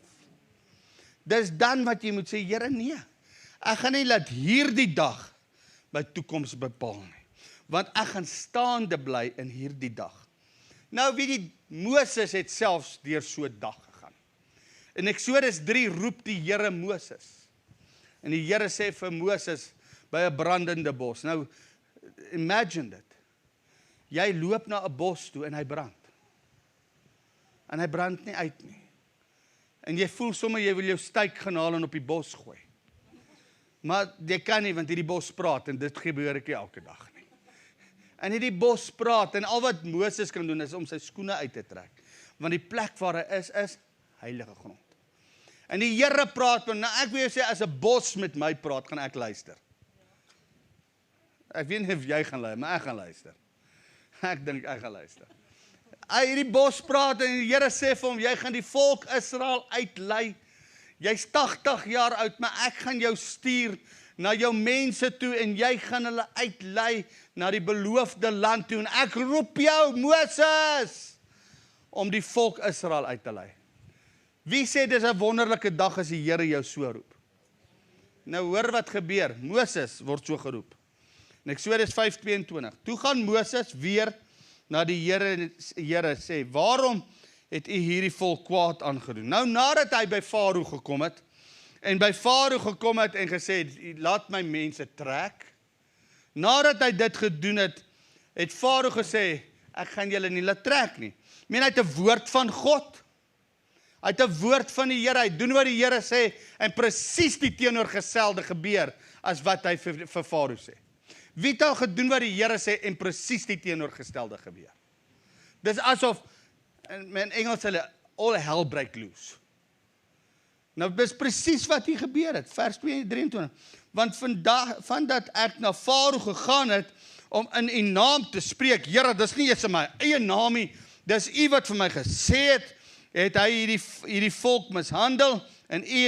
Dis dan wat jy moet sê, Here, nee. Ek gaan nie laat hierdie dag my toekoms bepaal nie. Want ek gaan staande bly in hierdie dag. Nou weet jy, Moses het selfs deur so 'n dag gegaan. In Eksodus 3 roep die Here Moses. En die Here sê vir Moses by 'n brandende bos. Nou, imagine dit. Jy loop na 'n bos toe en hy brand. En hy brand nie uit nie. En jy voel sommer jy wil jou stuik gaan haal en op die bos gooi. Maar jy kan nie, want hierdie bos praat en dit gebeur ek elke dag nie. En hierdie bos praat en al wat Moses kan doen is om sy skoene uit te trek. Want die plek waar hy is heilige grond. En die Here praat, nou ek wil jou sê, as 'n bos met my praat, gaan ek luister. Ek weet nie of jy gaan luister, maar ek gaan luister. Ek dink ek gaan luister. Hierdie bos praat en die Here sê vir hom, jy gaan die volk Israel uitlei. Jy's 80 jaar oud, maar ek gaan jou stuur na jou mense toe en jy gaan hulle uitlei na die beloofde land toe. En ek roep jou, Moses, om die volk Israel uit te lei. Wie sê dis 'n wonderlike dag as die Here jou so roep? Nou hoor wat gebeur. Moses word so geroep. In Eksodus 5:22. Toe gaan Moses weer na die Here sê, waarom het u hierdie volk kwaad aangedoen? Nou nadat hy by Farao gekom het, en by Farao gekom het en gesê, laat my mense trek. Nadat hy dit gedoen het, het Farao gesê, ek gaan julle nie laat trek nie. Hy het 'n woord van God. Hy het 'n woord van die Here, hy doen wat die Here sê, en presies die teenoorgestelde gebeur, as wat hy vir Farao sê. Wie het al gedoen wat die Here sê, en presies die teenoorgestelde gebeur? Dis asof, in Engels hulle, all hell break loose. Nou, dis presies wat hier gebeur het, vers 23. Want vandat ek na Farao gegaan het, om in u naam te spreek, Here, dis nie eens in my eie naam nie, dis u wat vir my gesê het hy hierdie volk mishandel, en u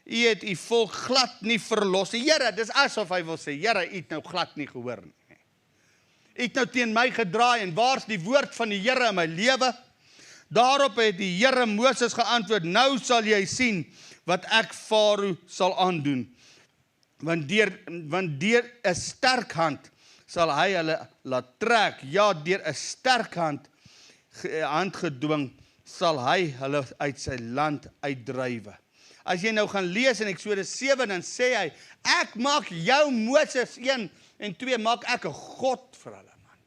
het u volk glad nie verlos. Here, dis asof hy wil sê, Here, u het nou glad nie gehoor nie. U het nou teen my gedraai, en waar's die woord van die Here in my lewe? Daarop het die Here Moses geantwoord, nou sal jy sien wat ek Farao sal aandoen. Want deur 'n sterk hand sal hy hulle laat trek. Ja, deur 'n sterk hand gedwing sal hy hulle uit sy land uitdrywe. As jy nou gaan lees in Eksodus 7, dan sê hy, ek maak jou Moses 1 en 2, maak ek 'n God vir hulle, man.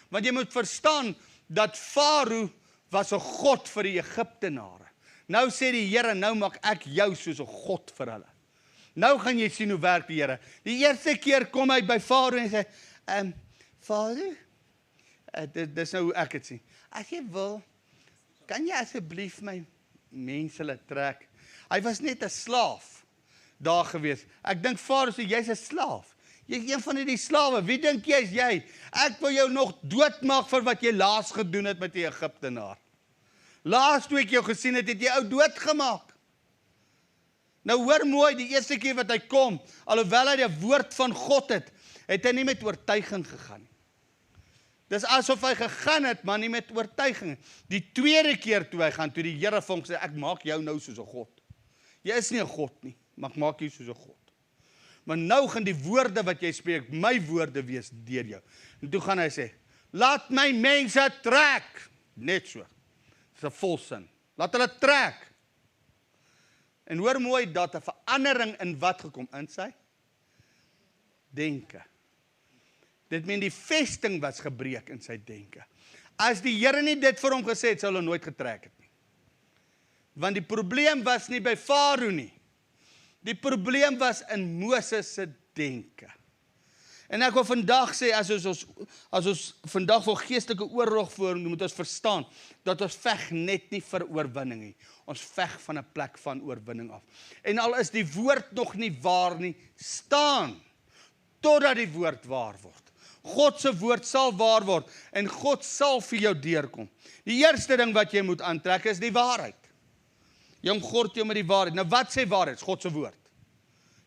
Want jy moet verstaan, dat Farao was 'n God vir die Egiptenare. Nou sê die Here, nou maak ek jou soos 'n God vir hulle. Nou gaan jy sien hoe werk die Here. Die eerste keer kom hy by Farao en sê, Farao, dis nou hoe ek het sien. As jy wil, kan jy asseblief my mense laat trek? Hy was net 'n slaaf daar gewees. Ek dink Farao sê, jy's 'n slaaf. Jy's een van die slawe. Wie dink jy is jy? Ek wil jou nog doodmaak vir wat jy laas gedoen het met die Egiptenaar. Laas toe ek jou gesien het, het jy ou doodgemaak. Nou hoor mooi, die eerste keer wat hy kom, alhoewel hy die woord van God het, het hy nie met oortuiging gegaan nie. Dis asof hy gegaan het, maar nie met oortuiging. Die tweede keer toe hy gaan, toe die Here vir hom sê, ek maak jou nou soos 'n God. Jy is nie 'n God nie, maar ek maak jou soos 'n God. Maar nou gaan die woorde wat jy spreek, my woorde wees deur jou. En toe gaan hy sê, laat my mense trek. Net so. Dis 'n volsin. Laat hulle trek. En hoor mooi, dat 'n verandering in wat gekom in sy denke. Dit meen die vesting was gebreek in sy denke. As die Here nie dit vir hom gesê het, sou hulle nooit getrek het nie. Want die probleem was nie by Farao nie. Die probleem was in Moses se denke. En ek wil vandag sê, as ons vandag vir geestelike oorlog voer, moet ons verstaan, dat ons veg net nie vir oorwinning nie. Ons veg van 'n plek van oorwinning af. En al is die woord nog nie waar nie, staan, totdat die woord waar word. God se woord sal waar word, en God sal vir jou deurkom. Die eerste ding wat jy moet aantrek, is die waarheid. Jy omgord jou met die waarheid. Nou wat sê waarheid? God se woord.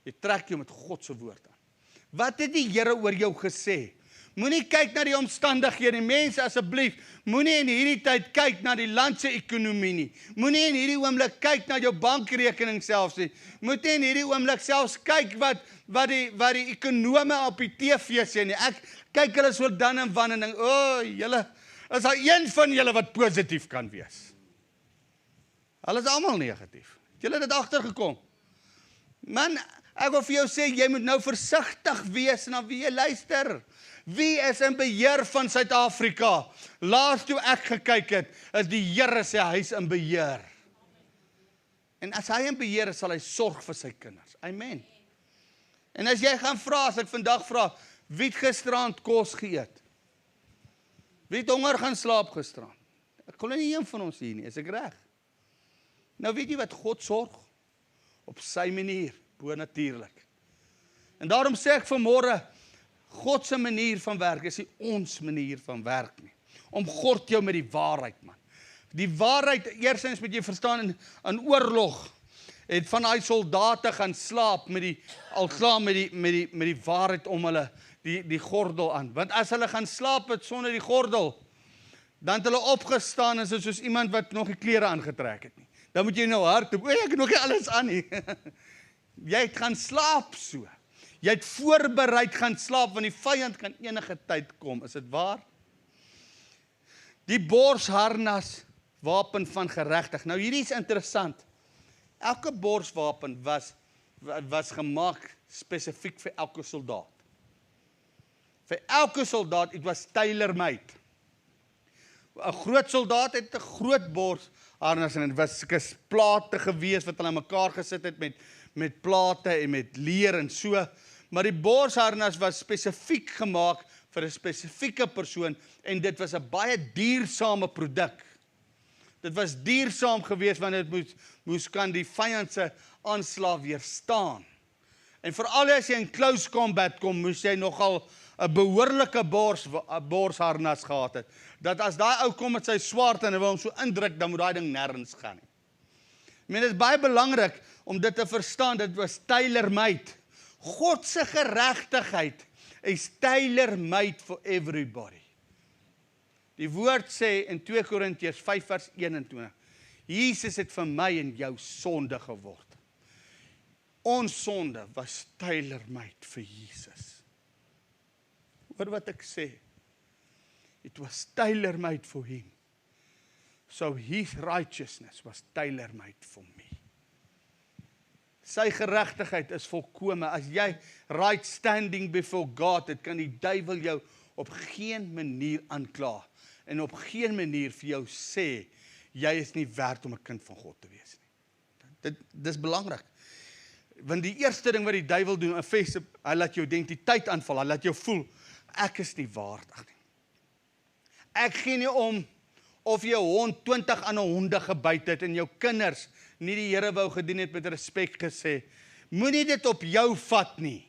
Jy trek jou met God se woord aan. Wat het die Here oor jou gesê? Moenie kyk na die omstandighede. Mense, asseblief, moenie in hierdie tyd kyk na die land se ekonomie nie. Moenie in hierdie oomblik kyk na jou bankrekening selfs nie. Moenie in hierdie oomblik selfs kyk wat die ekonome op die TV sê nie. Ek kyk hulle so dan en wan en dink, julle, is daar een van julle wat positief kan wees? Hulle is almal negatief. Het julle dit agtergekom? Man, ek wil vir jou sê, jy moet nou versigtig wees na wie jy luister. Wie is in beheer van Suid-Afrika? Laas toe ek gekyk het, is die Here se huis in beheer. En as hy in beheer is, sal hy sorg vir sy kinders. Amen. En as jy gaan vra, as ek vandag vra, wie het gisterand kos geëet? Wie het honger gaan slaap gisterand? Ek glo nie een van ons hier nie, is ek reg? Nou weet jy wat God sorg? Op sy manier, bonatuurlik. En daarom sê ek vanmôre, God se manier van werk is nie ons manier van werk nie. Omgord jou met die waarheid, man. Die waarheid, eerstens moet jy verstaan, in oorlog, het van daai soldate gaan slaap met die waarheid om hulle, die gordel aan. Want as hulle gaan slaap het sonder die gordel, dan het hulle opgestaan, en soos iemand wat nog die klere aangetrek het nie. Dan moet jy nou hardloop, ek het nog nie alles aan nie. Jy het gaan slaap so. Jy het voorbereid gaan slaap, want die vyand kan enige tyd kom. Is dit waar? Die borsharnas, wapen van geregtigheid. Nou hierdie is interessant. Elke borswapen was gemaak spesifiek vir elke soldaat. Vir elke soldaat, het was tailor-made. 'n groot soldaat het 'n groot borsharnas, en dit was plate gewees wat hulle aan mekaar gesit het met plate en met leer en so. Maar die borsharnas was spesifiek gemaak vir 'n spesifieke persoon, en dit was 'n baie duursame produk. Dit was duursaam geweest, want dit moes kan die vyand se aanslag weerstaan. En veral as jy in close combat kom, moes jy nogal 'n behoorlike borsharnas gehad het, dat as daai ou kom met sy swaard en hy wil hom so indruk, dan moet daai ding nêrens gaan nie. Ek meen, dit is baie belangrik om dit te verstaan, dit was tailor-made. God se geregtigheid is tailor-made for everybody. Die woord sê in 2 Korintiërs 5 vers 21, Jesus het vir my en jou sonde geword. Ons sonde was tailor-made vir Jesus. Hoor wat ek sê. It was tailor-made for him. So his righteousness was tailor-made for me. Sy geregtigheid is volkome. As jy right standing before God het, kan die duiwel jou op geen manier aankla en op geen manier vir jou sê, jy is nie werd om 'n kind van God te wees nie. Dit is belangrik. Want die eerste ding wat die duiwel doen, hy laat jou identiteit aanval, hy laat jou voel, ek is nie waardig nie. Ek gee nie om of jou hond 20 ander honde gebyt het en jou kinders nie die Here wou gedien het met respek gesê, moenie dit op jou vat nie.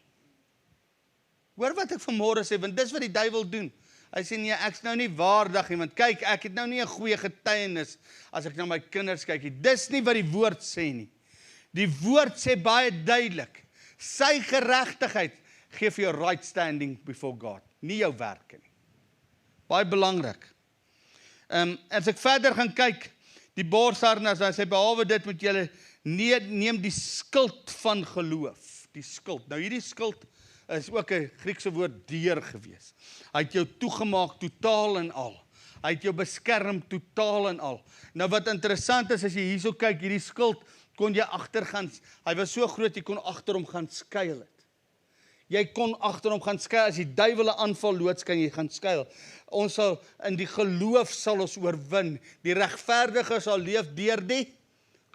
Hoor wat ek vanmôre sê, want dis wat die duiwel doen. Hy sê nee, ek's nou nie waardig nie, want kyk, ek het nou nie 'n goeie getuienis as ek na my kinders kyk nie. Dis nie wat die woord sê nie. Die woord sê baie duidelik, sy geregtigheid gee vir jou right standing before God, nie jou werke nie. Baie belangrik. As ek verder gaan kyk, die borsharnas, dan sê behalwe dit moet julle neem die skild van geloof. Die skild. Nou hierdie skild is ook 'n Griekse woord deur gewees. Hy het jou toegemaak totaal en al. Hy het jou beskerm totaal en al. Nou wat interessant is, as jy hierso kyk, hierdie skild kon jy agter gaan, hy was so groot, jy kon agter hom gaan skuil het. Jy kon agter hom gaan skuil, as die duiwel 'n aanval loods, kan jy gaan skuil. Ons sal, in die geloof sal ons oorwin. Die regverdige sal leef deur die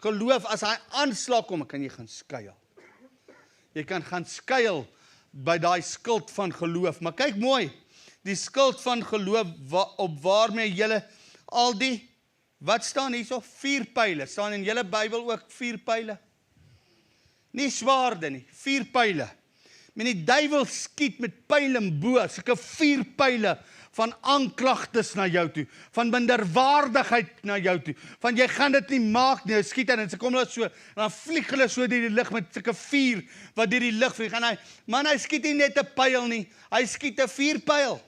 geloof. As hy aanslag kom, kan jy gaan skuil. Jy kan gaan skuil by daai skild van geloof. Maar kyk mooi, die skild van geloof op waarmee julle al die, wat staan hierso? 4 pyle. Staan in julle Bybel ook 4 pyle? Nie swaarde nie, 4 pyle. Men die duiwel skiet met pyle en bo, sulke 4 pyle van aanklagtes na jou toe, van minderwaardigheid na jou toe, van jy gaan dit nie maak nie, skiet en sy kom hulle so, en dan vlieg hulle so deur die lug met sulke 4 wat deur die lug vlieg, en hy skiet nie net 'n pyl nie, hy skiet 'n 4 pyl.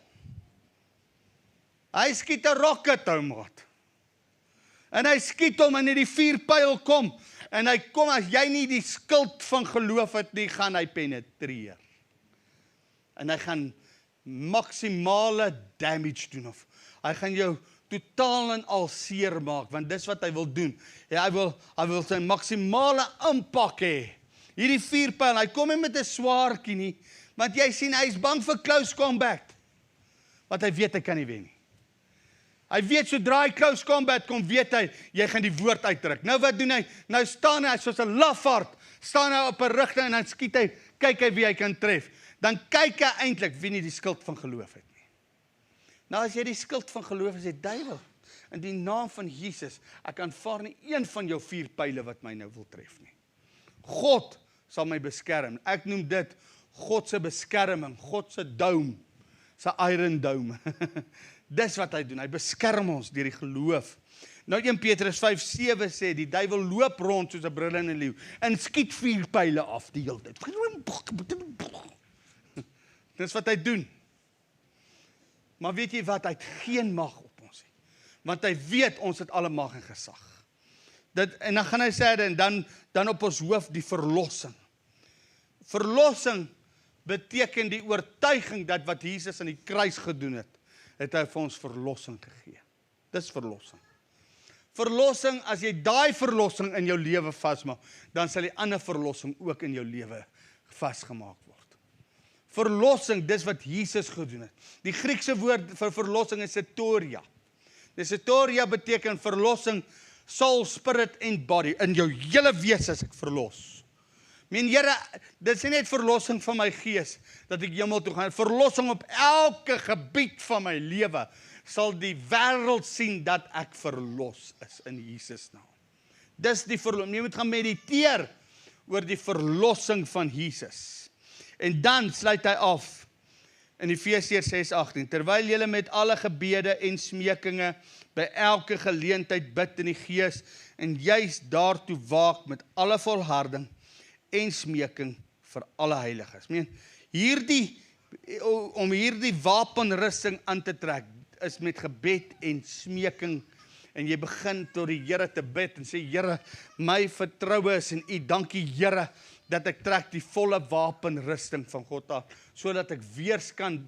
Hy skiet 'n rocket, ou maat. En hy skiet hom en die 4 pyl kom, en hy kom, as jy nie die skild van geloof het nie, gaan hy penetreer. En hy gaan maksimale damage doen, of hy gaan jou totaal en al seer maak, want dis wat hy wil doen. Ja, hy wil sy maksimale impak hê. Hierdie 4 pyl, hy kom nie met 'n swaardjie nie, want jy sien, hy is bang vir close combat, want hy weet hy kan nie wen nie. Hy weet, sodra hy close combat kom, weet hy, jy gaan die woord uitdruk. Nou wat doen hy? Nou staan hy soos 'n lafaard, staan hy op 'n rigting en dan skiet hy, kyk hy wie hy kan tref. Dan kyk hy eintlik wie nie die skild van geloof het nie. Nou as jy die skild van geloof is, die duiwel, in die naam van Jesus, ek aanvaar nie een van jou 4 pyle wat my nou wil tref nie. God sal my beskerm. Ek noem dit God se beskerming, God se dome, sy iron dome. Dis wat hy doen, hy beskerm ons deur die geloof. Nou 1 Petrus 5:7 sê, die duiwel loop rond soos 'n brullende leeu en skiet 4 pyle af die hele tyd. Dis wat hy doen. Maar weet jy wat, hy het geen mag op ons nie. Want hy weet, ons het alle mag en gesag. En dan gaan hy sê, en dan op ons hoof die verlossing. Verlossing beteken die oortuiging dat wat Jesus aan die kruis gedoen het, het hy vir ons verlossing gegee. Dis verlossing. Verlossing, as jy daai verlossing in jou lewe vasmaak, dan sal die ander verlossing ook in jou lewe vasgemaak word. Verlossing, dis wat Jesus gedoen het. Die Griekse woord vir verlossing is soteria. Die soteria beteken verlossing, soul, spirit en body. In jou hele wese is ek verlos. Meen Here, dit is nie net verlossing van my gees, dat ek hemel toe gaan. Verlossing op elke gebied van my lewe, sal die wêreld sien dat ek verlos is in Jesus naam. Dis die verlossing. Jy moet gaan mediteer oor die verlossing van Jesus. En dan sluit hy af In Efesiërs 6:18, terwyl julle met alle gebede en smekinge by elke geleentheid bid in die Gees en juis daartoe waak met alle volharding en smeking vir alle heiliges. Om hierdie wapenrusting aan te trek is met gebed en smeking en jy begin tot die Here te bid en sê, Here, my vertroue is in U, dankie Here, dat ek trek die volle wapenrusting van God af, sodat ek weers kan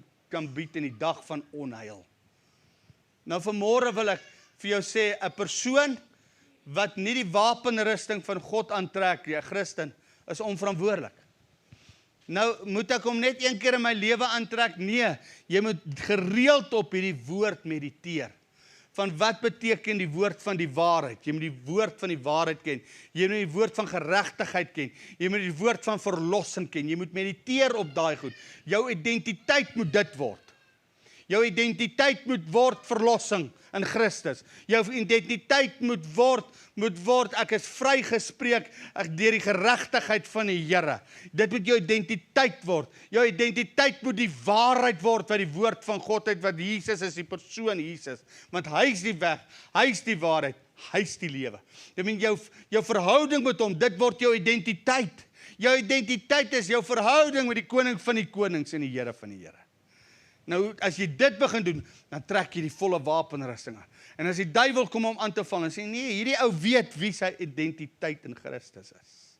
bied in die dag van onheil. Nou vanmôre wil ek vir jou sê, 'n persoon wat nie die wapenrusting van God aantrek, 'n Christen, is onverantwoordelik. Nou moet ek hom net een keer in my lewe aantrek? Nee, jy moet gereeld op hierdie woord mediteer. Van wat beteken die woord van die waarheid? Jy moet die woord van die waarheid ken. Jy moet die woord van geregtigheid ken. Jy moet die woord van verlossing ken. Jy moet mediteer op daai goed. Jou identiteit moet dit word. Jou identiteit moet word verlossing in Christus. Jou identiteit moet word, ek is vrygespreek deur die geregtigheid van die Here. Dit moet jou identiteit word. Jou identiteit moet die waarheid word wat die woord van God het, wat Jesus is, die persoon Jesus. Want hy is die weg, hy is die waarheid, hy is die lewe. Dit beteken jou verhouding met hom, dit word jou identiteit. Jou identiteit is jou verhouding met die koning van die konings en die Here van die Here. Nou, as jy dit begin doen, dan trek jy die volle wapenrusting aan. En as die duiwel kom om aan te val en sê, nee, hierdie ou weet wie sy identiteit in Christus is.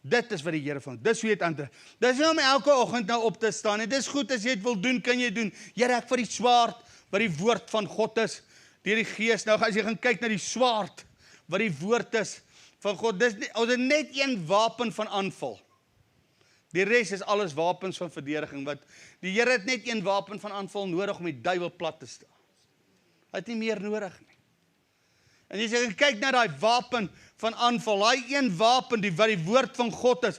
Dit is wat die Here van, dis hoe jy het aantrek. Dis nie om elke oggend nou op te staan, en dis goed as jy het wil doen, kan jy doen. Here, ek vir die swaard, wat die woord van God is, deur die Gees. Nou, as jy gaan kyk na die swaard, wat die woord is van God, dis net een wapen van aanval. Die res is alles wapens van verdediging, wat die Here het net een wapen van aanval nodig om die duiwel plat te staan. Hy het nie meer nodig nie. En as jy kyk na daai wapen van aanval, daai een wapen wat die woord van God is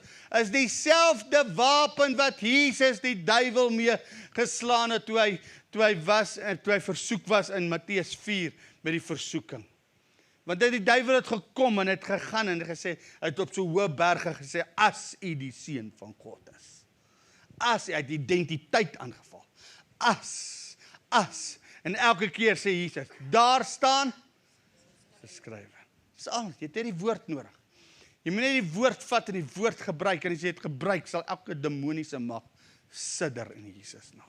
dieselfde wapen wat Jesus die duiwel mee geslaan het toe hy versoek was in Matteus 4 met die versoeking. Want die duiwel het gekom en het gegaan en gesê, hy het op so hoë berge gesê, as u die seun van God is. As hy het die identiteit aangeval. As. En elke keer sê Jesus, daar staan, geskrywe. Dis alles, jy het net die woord nodig. Jy moet net die woord vat en die woord gebruik, en as jy dit gebruik, sal elke demoniese mag sidder in Jesus naam.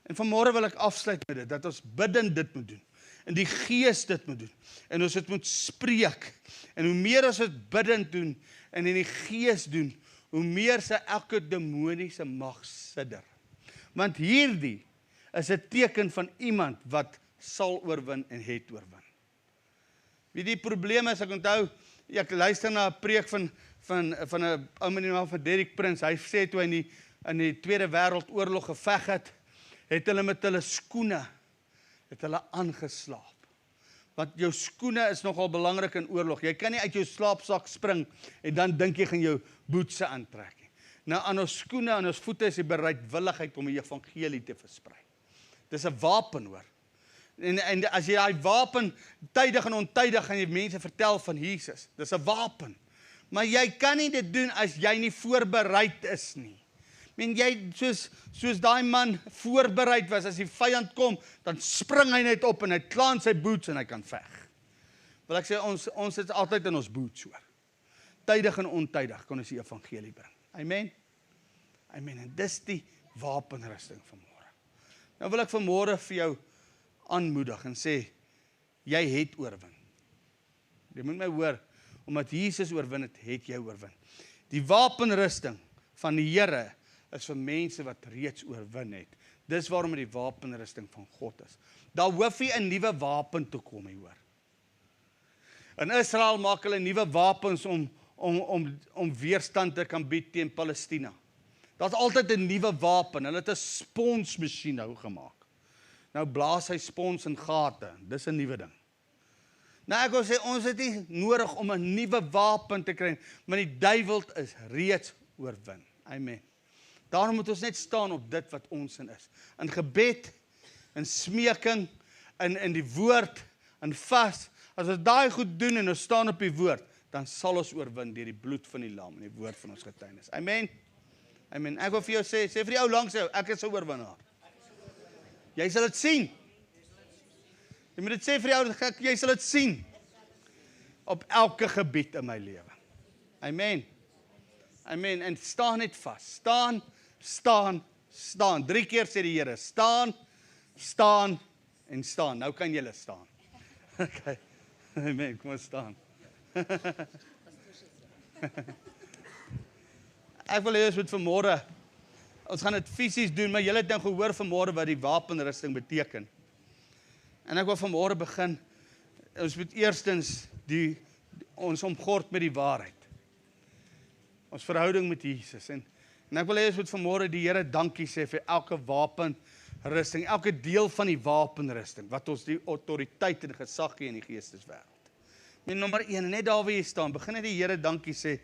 En vanmôre wil ek afsluit met dit, dat ons bidend dit moet doen. En die Gees dit moet doen. En ons dit moet spreek. En hoe meer ons dit bidend doen, en in die Gees doen, hoe meer sal elke demoniese mag sidder. Want hierdie is 'n teken van iemand wat sal oorwin en het oorwin. Wie die probleem is, ek onthou, ek luister na 'n preek van 'n ou met die naam van Derek Prince. Hy sê toe hy in die Tweede Wêreldoorlog geveg het hulle met hulle skoene het hulle aangeslaap. Want jou skoene is nogal belangrik in oorlog. Jy kan nie uit jou slaapsak spring en dan dink jy gaan jou bootse aantrek nie. Nou aan ons skoene, aan ons voete is die bereidwilligheid om die evangelie te versprei. Dis 'n wapen, hoor. En as jy daai wapen tydig en ontydig gaan jy mense vertel van Jesus. Dis 'n wapen. Maar jy kan nie dit doen as jy nie voorbereid is nie. Jy, soos daai man voorbereid was, as die vyand kom, dan spring hy net op en hy klaan sy boots en hy kan veg. Wil ek sê, ons is altyd in ons boots, hoor. Tydig en ontydig kan ons die evangelie bring. Amen. En dis die wapenrusting vanmôre. Nou wil ek vanmôre vir jou aanmoedig en sê, jy het oorwin. Jy moet my hoor, omdat Jesus oorwin het, het jy oorwin. Die wapenrusting van die Here is vir mense wat reeds oorwin het. Dis waarom die wapenrusting van God is. Daar hoef nie 'n nuwe wapen te kom, hoor. In Israel maak hulle nuwe wapens om weerstand te kan bied teen Palestina. Daar's altyd 'n nuwe wapen. Hulle het 'n sponsmasjien nou gemaak. Nou blaas hy spons in gate. Dis 'n nuwe ding. Nou ek wil sê, ons het nie nodig om 'n nuwe wapen te kry, maar die duiwel is reeds oorwin. Amen. Daarom moet ons net staan op dit wat ons in is. In gebed, in smeking, in die woord, in vas. As ons daai goed doen en ons staan op die woord, dan sal ons oorwin deur die bloed van die lam en die woord van ons getuienis. Amen. Amen. Ek wil vir jou sê vir die ou langs jou, ek is 'n oorwinnaar. Jy sal dit sien. Jy moet dit sê vir die ou, jy sal dit sien. Op elke gebied in my lewe. Amen. Amen. En staan net vas. Staan, staan, staan. 3 keer sê die Here, staan, staan en staan. Nou kan julle staan. Okay. Amen. Kom ons staan. Ek wil hê ons moet vanmôre, ons gaan dit fisies doen, maar julle het nou gehoor vanmôre wat die wapenrusting beteken. En ek wil vanmôre begin, ons moet eerstens ons omgord met die waarheid. Ons verhouding met Jesus. En ek wil hê ons moet vanmôre die Here dankie sê vir elke wapenrusting, elke deel van die wapenrusting, wat ons die autoriteit en gesag gee in die geesteswêreld. Nommer 1, net daar waar jy staan, begin net die Here dankie sê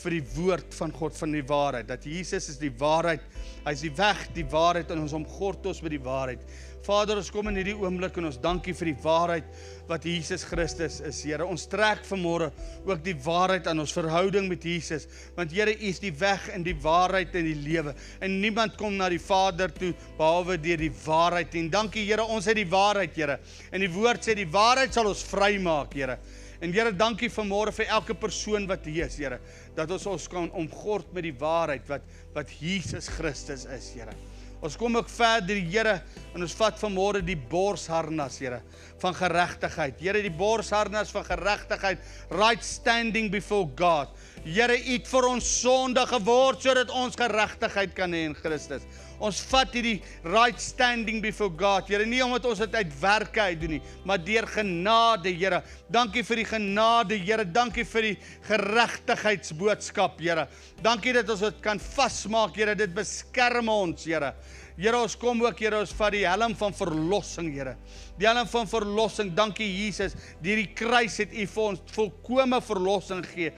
vir die woord van God, van die waarheid, dat Jesus is die waarheid, hy is die weg, die waarheid, en ons omgord ons met die waarheid. Vader, ons kom in hierdie oomblik en ons dankie vir die waarheid wat Jesus Christus is, Here. Ons trek vanmôre ook die waarheid aan ons verhouding met Jesus, want Here, U is die weg en die waarheid en die lewe, en niemand kom na die Vader toe, behalwe deur die waarheid, en dankie Here, ons het die waarheid, Here, en die woord sê, die waarheid sal ons vry maak, Here. En Here, dankie vanmôre vir elke persoon wat hier is, Here, dat ons kan omgord met die waarheid wat Jesus Christus is, Here. Ons kom ook verder, Here, en ons vat vanmôre die borsharnas, Here, van geregtigheid. Here, die borsharnas van geregtigheid, right standing before God. Here, U het vir ons sonde geword, sodat ons geregtigheid kan hê in Christus. Ons vat hierdie right standing before God, Here, nie omdat ons dit uit werke uit doen nie, maar deur genade, Here. Dankie vir die genade, Here. Dankie vir die geregtigheidsboodskap, Here. Dankie dat ons dit kan vasmaak, Here. Dit beskerm ons, Here. Here, ons kom ook, Here, ons vat die helm van verlossing, Here. Die helm van verlossing, dankie Jesus. Deur die kruis het U vir ons volkome verlossing gegee.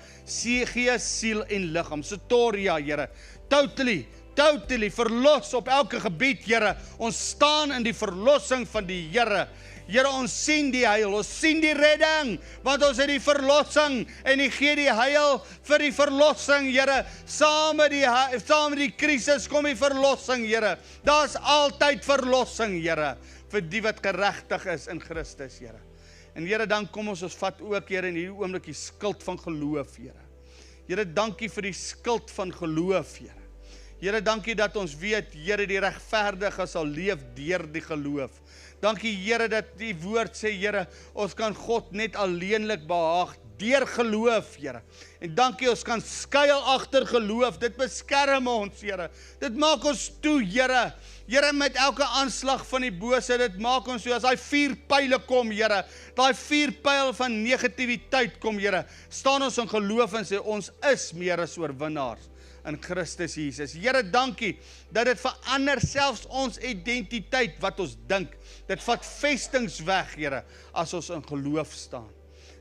Gees, siel en liggaam. Soteria, Here. Totally verlos op elke gebied, Here. Ons staan in die verlossing van die Here. Here, ons sien die heil, ons sien die redding, want ons het die verlossing, en U gee die heil vir die verlossing, Here. Saam met die krisis kom die verlossing, Here. Daar's altyd verlossing, Here, vir die wat geregtig is in Christus, Here. En Here, dan kom ons vat ook, Here, in hierdie oomblik die skild van geloof, Here. Here, dankie vir die skild van geloof, Here. Here, dankie dat ons weet, Here, die regverdige sal leef deur die geloof. Dankie, Here, dat die woord sê, Here, ons kan God net alleenlik behaag deur geloof, Here. En dankie, ons kan skuil agter geloof. Dit beskerm ons, Here. Dit maak ons toe, Here. Here, met elke aanslag van die bose, dit maak ons so, as daai 4 pile kom, Here, daai 4 pyl van negativiteit kom, Here, staan ons in geloof en sê, ons is meer as oorwinnaars in Christus Jesus. Here, dankie dat dit verander selfs ons identiteit wat ons dink. Dit vat vestings weg, Here, as ons in geloof staan.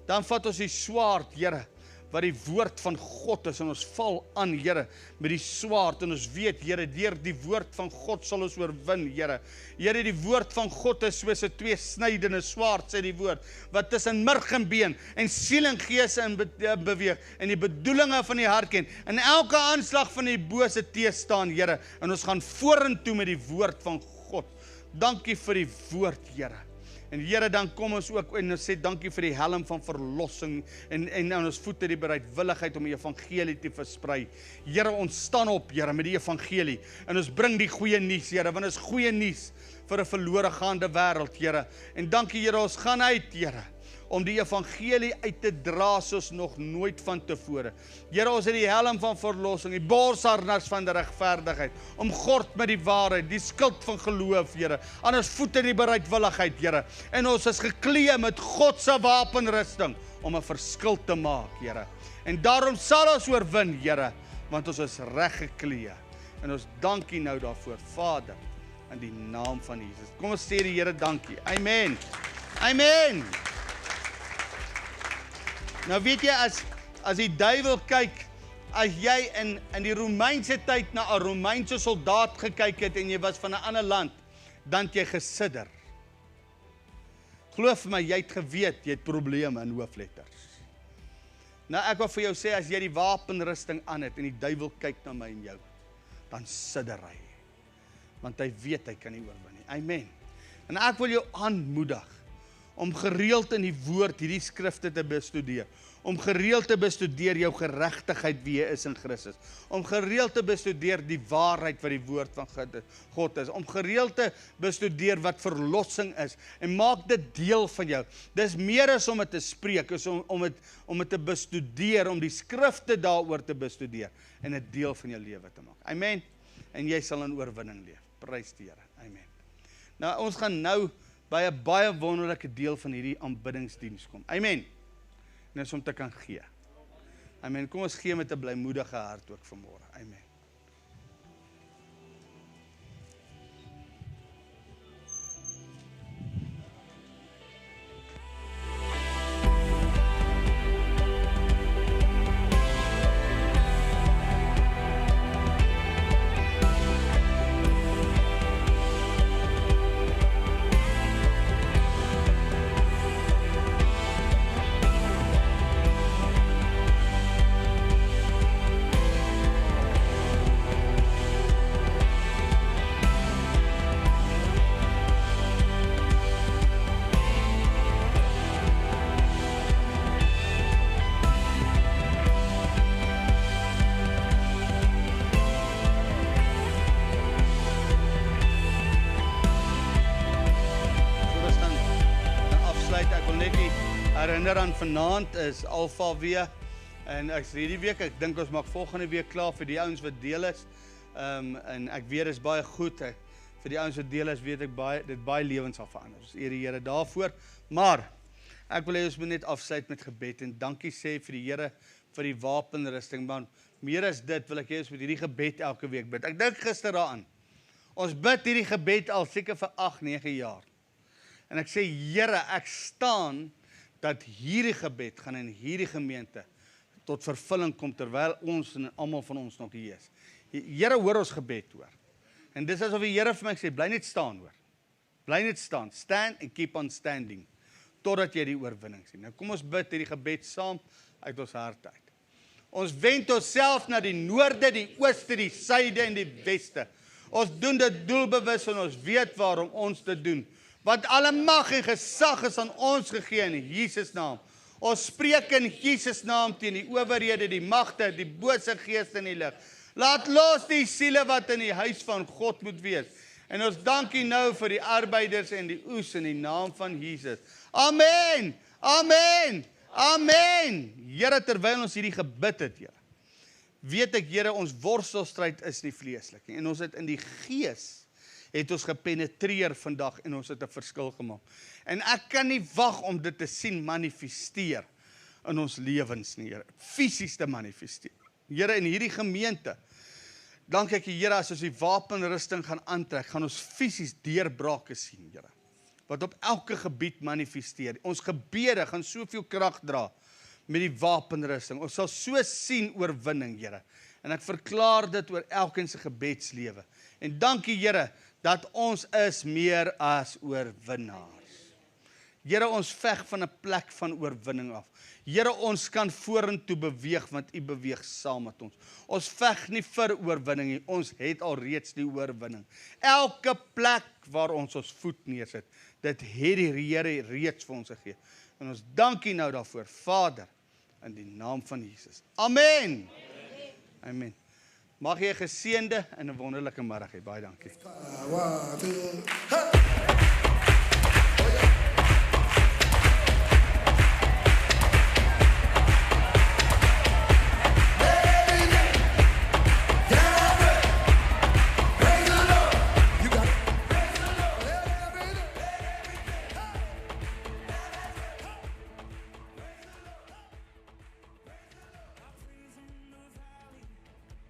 Dan vat ons die swaard, Here, wat die woord van God is, en ons val aan, Here, met die swaard, en ons weet, Here, deur die woord van God sal ons oorwin, Here. Here, die woord van God is soos 'n 2-snydende swaard, sê die woord, wat tussen murg en been, en siel en gees in beweeg, en die bedoelinge van die hart ken, en elke aanslag van die bose teestaan, Here, en ons gaan vorentoe met die woord van God. Dankie vir die woord, Here. En Here, dan kom ons ook en ons sê dankie vir die helm van verlossing en aan ons voete die bereidwilligheid om die evangelie te versprei. Here, ons staan op, Here, met die evangelie en ons bring die goeie nuus, Here, want dit is goeie nuus vir 'n verlore gaande wêreld, Here. En dankie, Here, ons gaan uit, Here, om die evangelie uit te dra soos nog nooit van tevore. Here, ons het die helm van verlossing, die borsharnas van die regverdigheid, omgord met die waarheid, die skild van geloof, Here, aan ons voete die bereidwilligheid, Here, en ons is geklee met God se wapenrusting om 'n verskil te maak, Here. En daarom sal ons oorwin, Here, want ons is reg geklee. En ons dankie nou daarvoor, Vader, in die naam van Jesus. Kom ons sê die Here dankie. Amen. Amen. Nou weet jy, as die duiwel kyk, as jy in die Romeinse tyd na 'n Romeinse soldaat gekyk het en jy was van 'n ander land, dan het jy gesidder. Glo vir my, jy het geweet, jy het probleme in hoofletters. Nou ek wil vir jou sê, as jy die wapenrusting aan het en die duiwel kyk na my en jou, dan sidder hy. Want hy weet hy kan nie oorwin nie. Amen. En ek wil jou aanmoedig om gereeld in die woord hierdie skrifte te bestudeer. Om gereeld te bestudeer jou geregtigheid wie jy is in Christus. Om gereeld te bestudeer die waarheid wat die woord van God is. Om gereeld te bestudeer wat verlossing is. En maak dit deel van jou. Dis meer as om dit te spreek, is om dit te bestudeer, om die skrifte daaroor te bestudeer en dit deel van jou lewe te maak. Amen. En jy sal in oorwinning leef. Prys die Here. Amen. Nou, ons gaan nou by 'n baie wonderlike deel van hierdie aanbiddingsdiens kom. Amen. En dis om te kan gee. Amen. Kom ons gee met 'n blymoedige hart ook vanmôre. Amen. Herinner aan vanaand is Alpha weer en ek sê hierdie week, ek dink ons maak volgende week klaar vir die ouens wat deel is. En ek weet is baie goed. Vir die ouens wat deel is, weet ek dit baie lewens sal verander. Ons eer die Here daarvoor. Maar ek wil hê ons moet net afsluit met gebed en dankie sê vir die Here vir die wapenrusting. Man, meer as dit wil ek hê ons moet hierdie gebed elke week bid. Ek dink gister daaraan. Ons bid hierdie gebed al seker vir 8-9 jaar. En ek sê Here, ek staan dat hierdie gebed gaan in hierdie gemeente tot vervulling kom terwyl ons en almal van ons nog hier is. Here hoor ons gebed hoor. En dis asof die Here vir my sê, bly net staan hoor. Bly net staan. Stand and keep on standing. Totdat jy die oorwinning sien. Nou kom ons bid hierdie gebed saam uit ons hart uit. Ons wend onsself na die noorde, die ooste, die suide en die weste. Ons doen dit doelbewus en ons weet waarom ons dit doen. Want alle mag en gesag is aan ons gegee in Jesus naam. Ons spreek in Jesus naam teen die owerhede, die magte, die bose geeste in die lig. Laat los die siele wat in die huis van God moet wees. En ons dankie nou vir die arbeiders en die oes in die naam van Jesus. Amen. Amen. Amen. Here, terwyl ons hierdie gebid het, Here, weet ek, Here, ons worstelstryd is nie vleeslik nie. En ons het in die gees het ons gepenetreer vandag en ons het 'n verskil gemaak. En ek kan nie wag om dit te sien manifesteer in ons lewens nie, Here. Fisies te manifesteer. Here, in hierdie gemeente, dank ek Here, as ons die wapenrusting gaan aantrek, gaan ons fisies deurbrake sien, Here. Wat op elke gebied manifesteer. Ons gebede gaan soveel krag dra met die wapenrusting. Ons sal so sien oorwinning, Here. En ek verklaar dit oor elkeen se gebedslewe. En dankie, Here, dat ons is meer as oorwinnaars. Here, ons veg van 'n plek van oorwinning af. Here, ons kan vorentoe beweeg, want U beweeg saam met ons. Ons veg nie vir oorwinning nie, ons het al reeds die oorwinning. Elke plek waar ons voet neersit, dit het die Here reeds vir ons gegee. En ons dankie nou daarvoor, Vader, in die naam van Jesus. Amen. Amen. Mag jy 'n geseënde en 'n wonderlike middag hê. Baie dankie.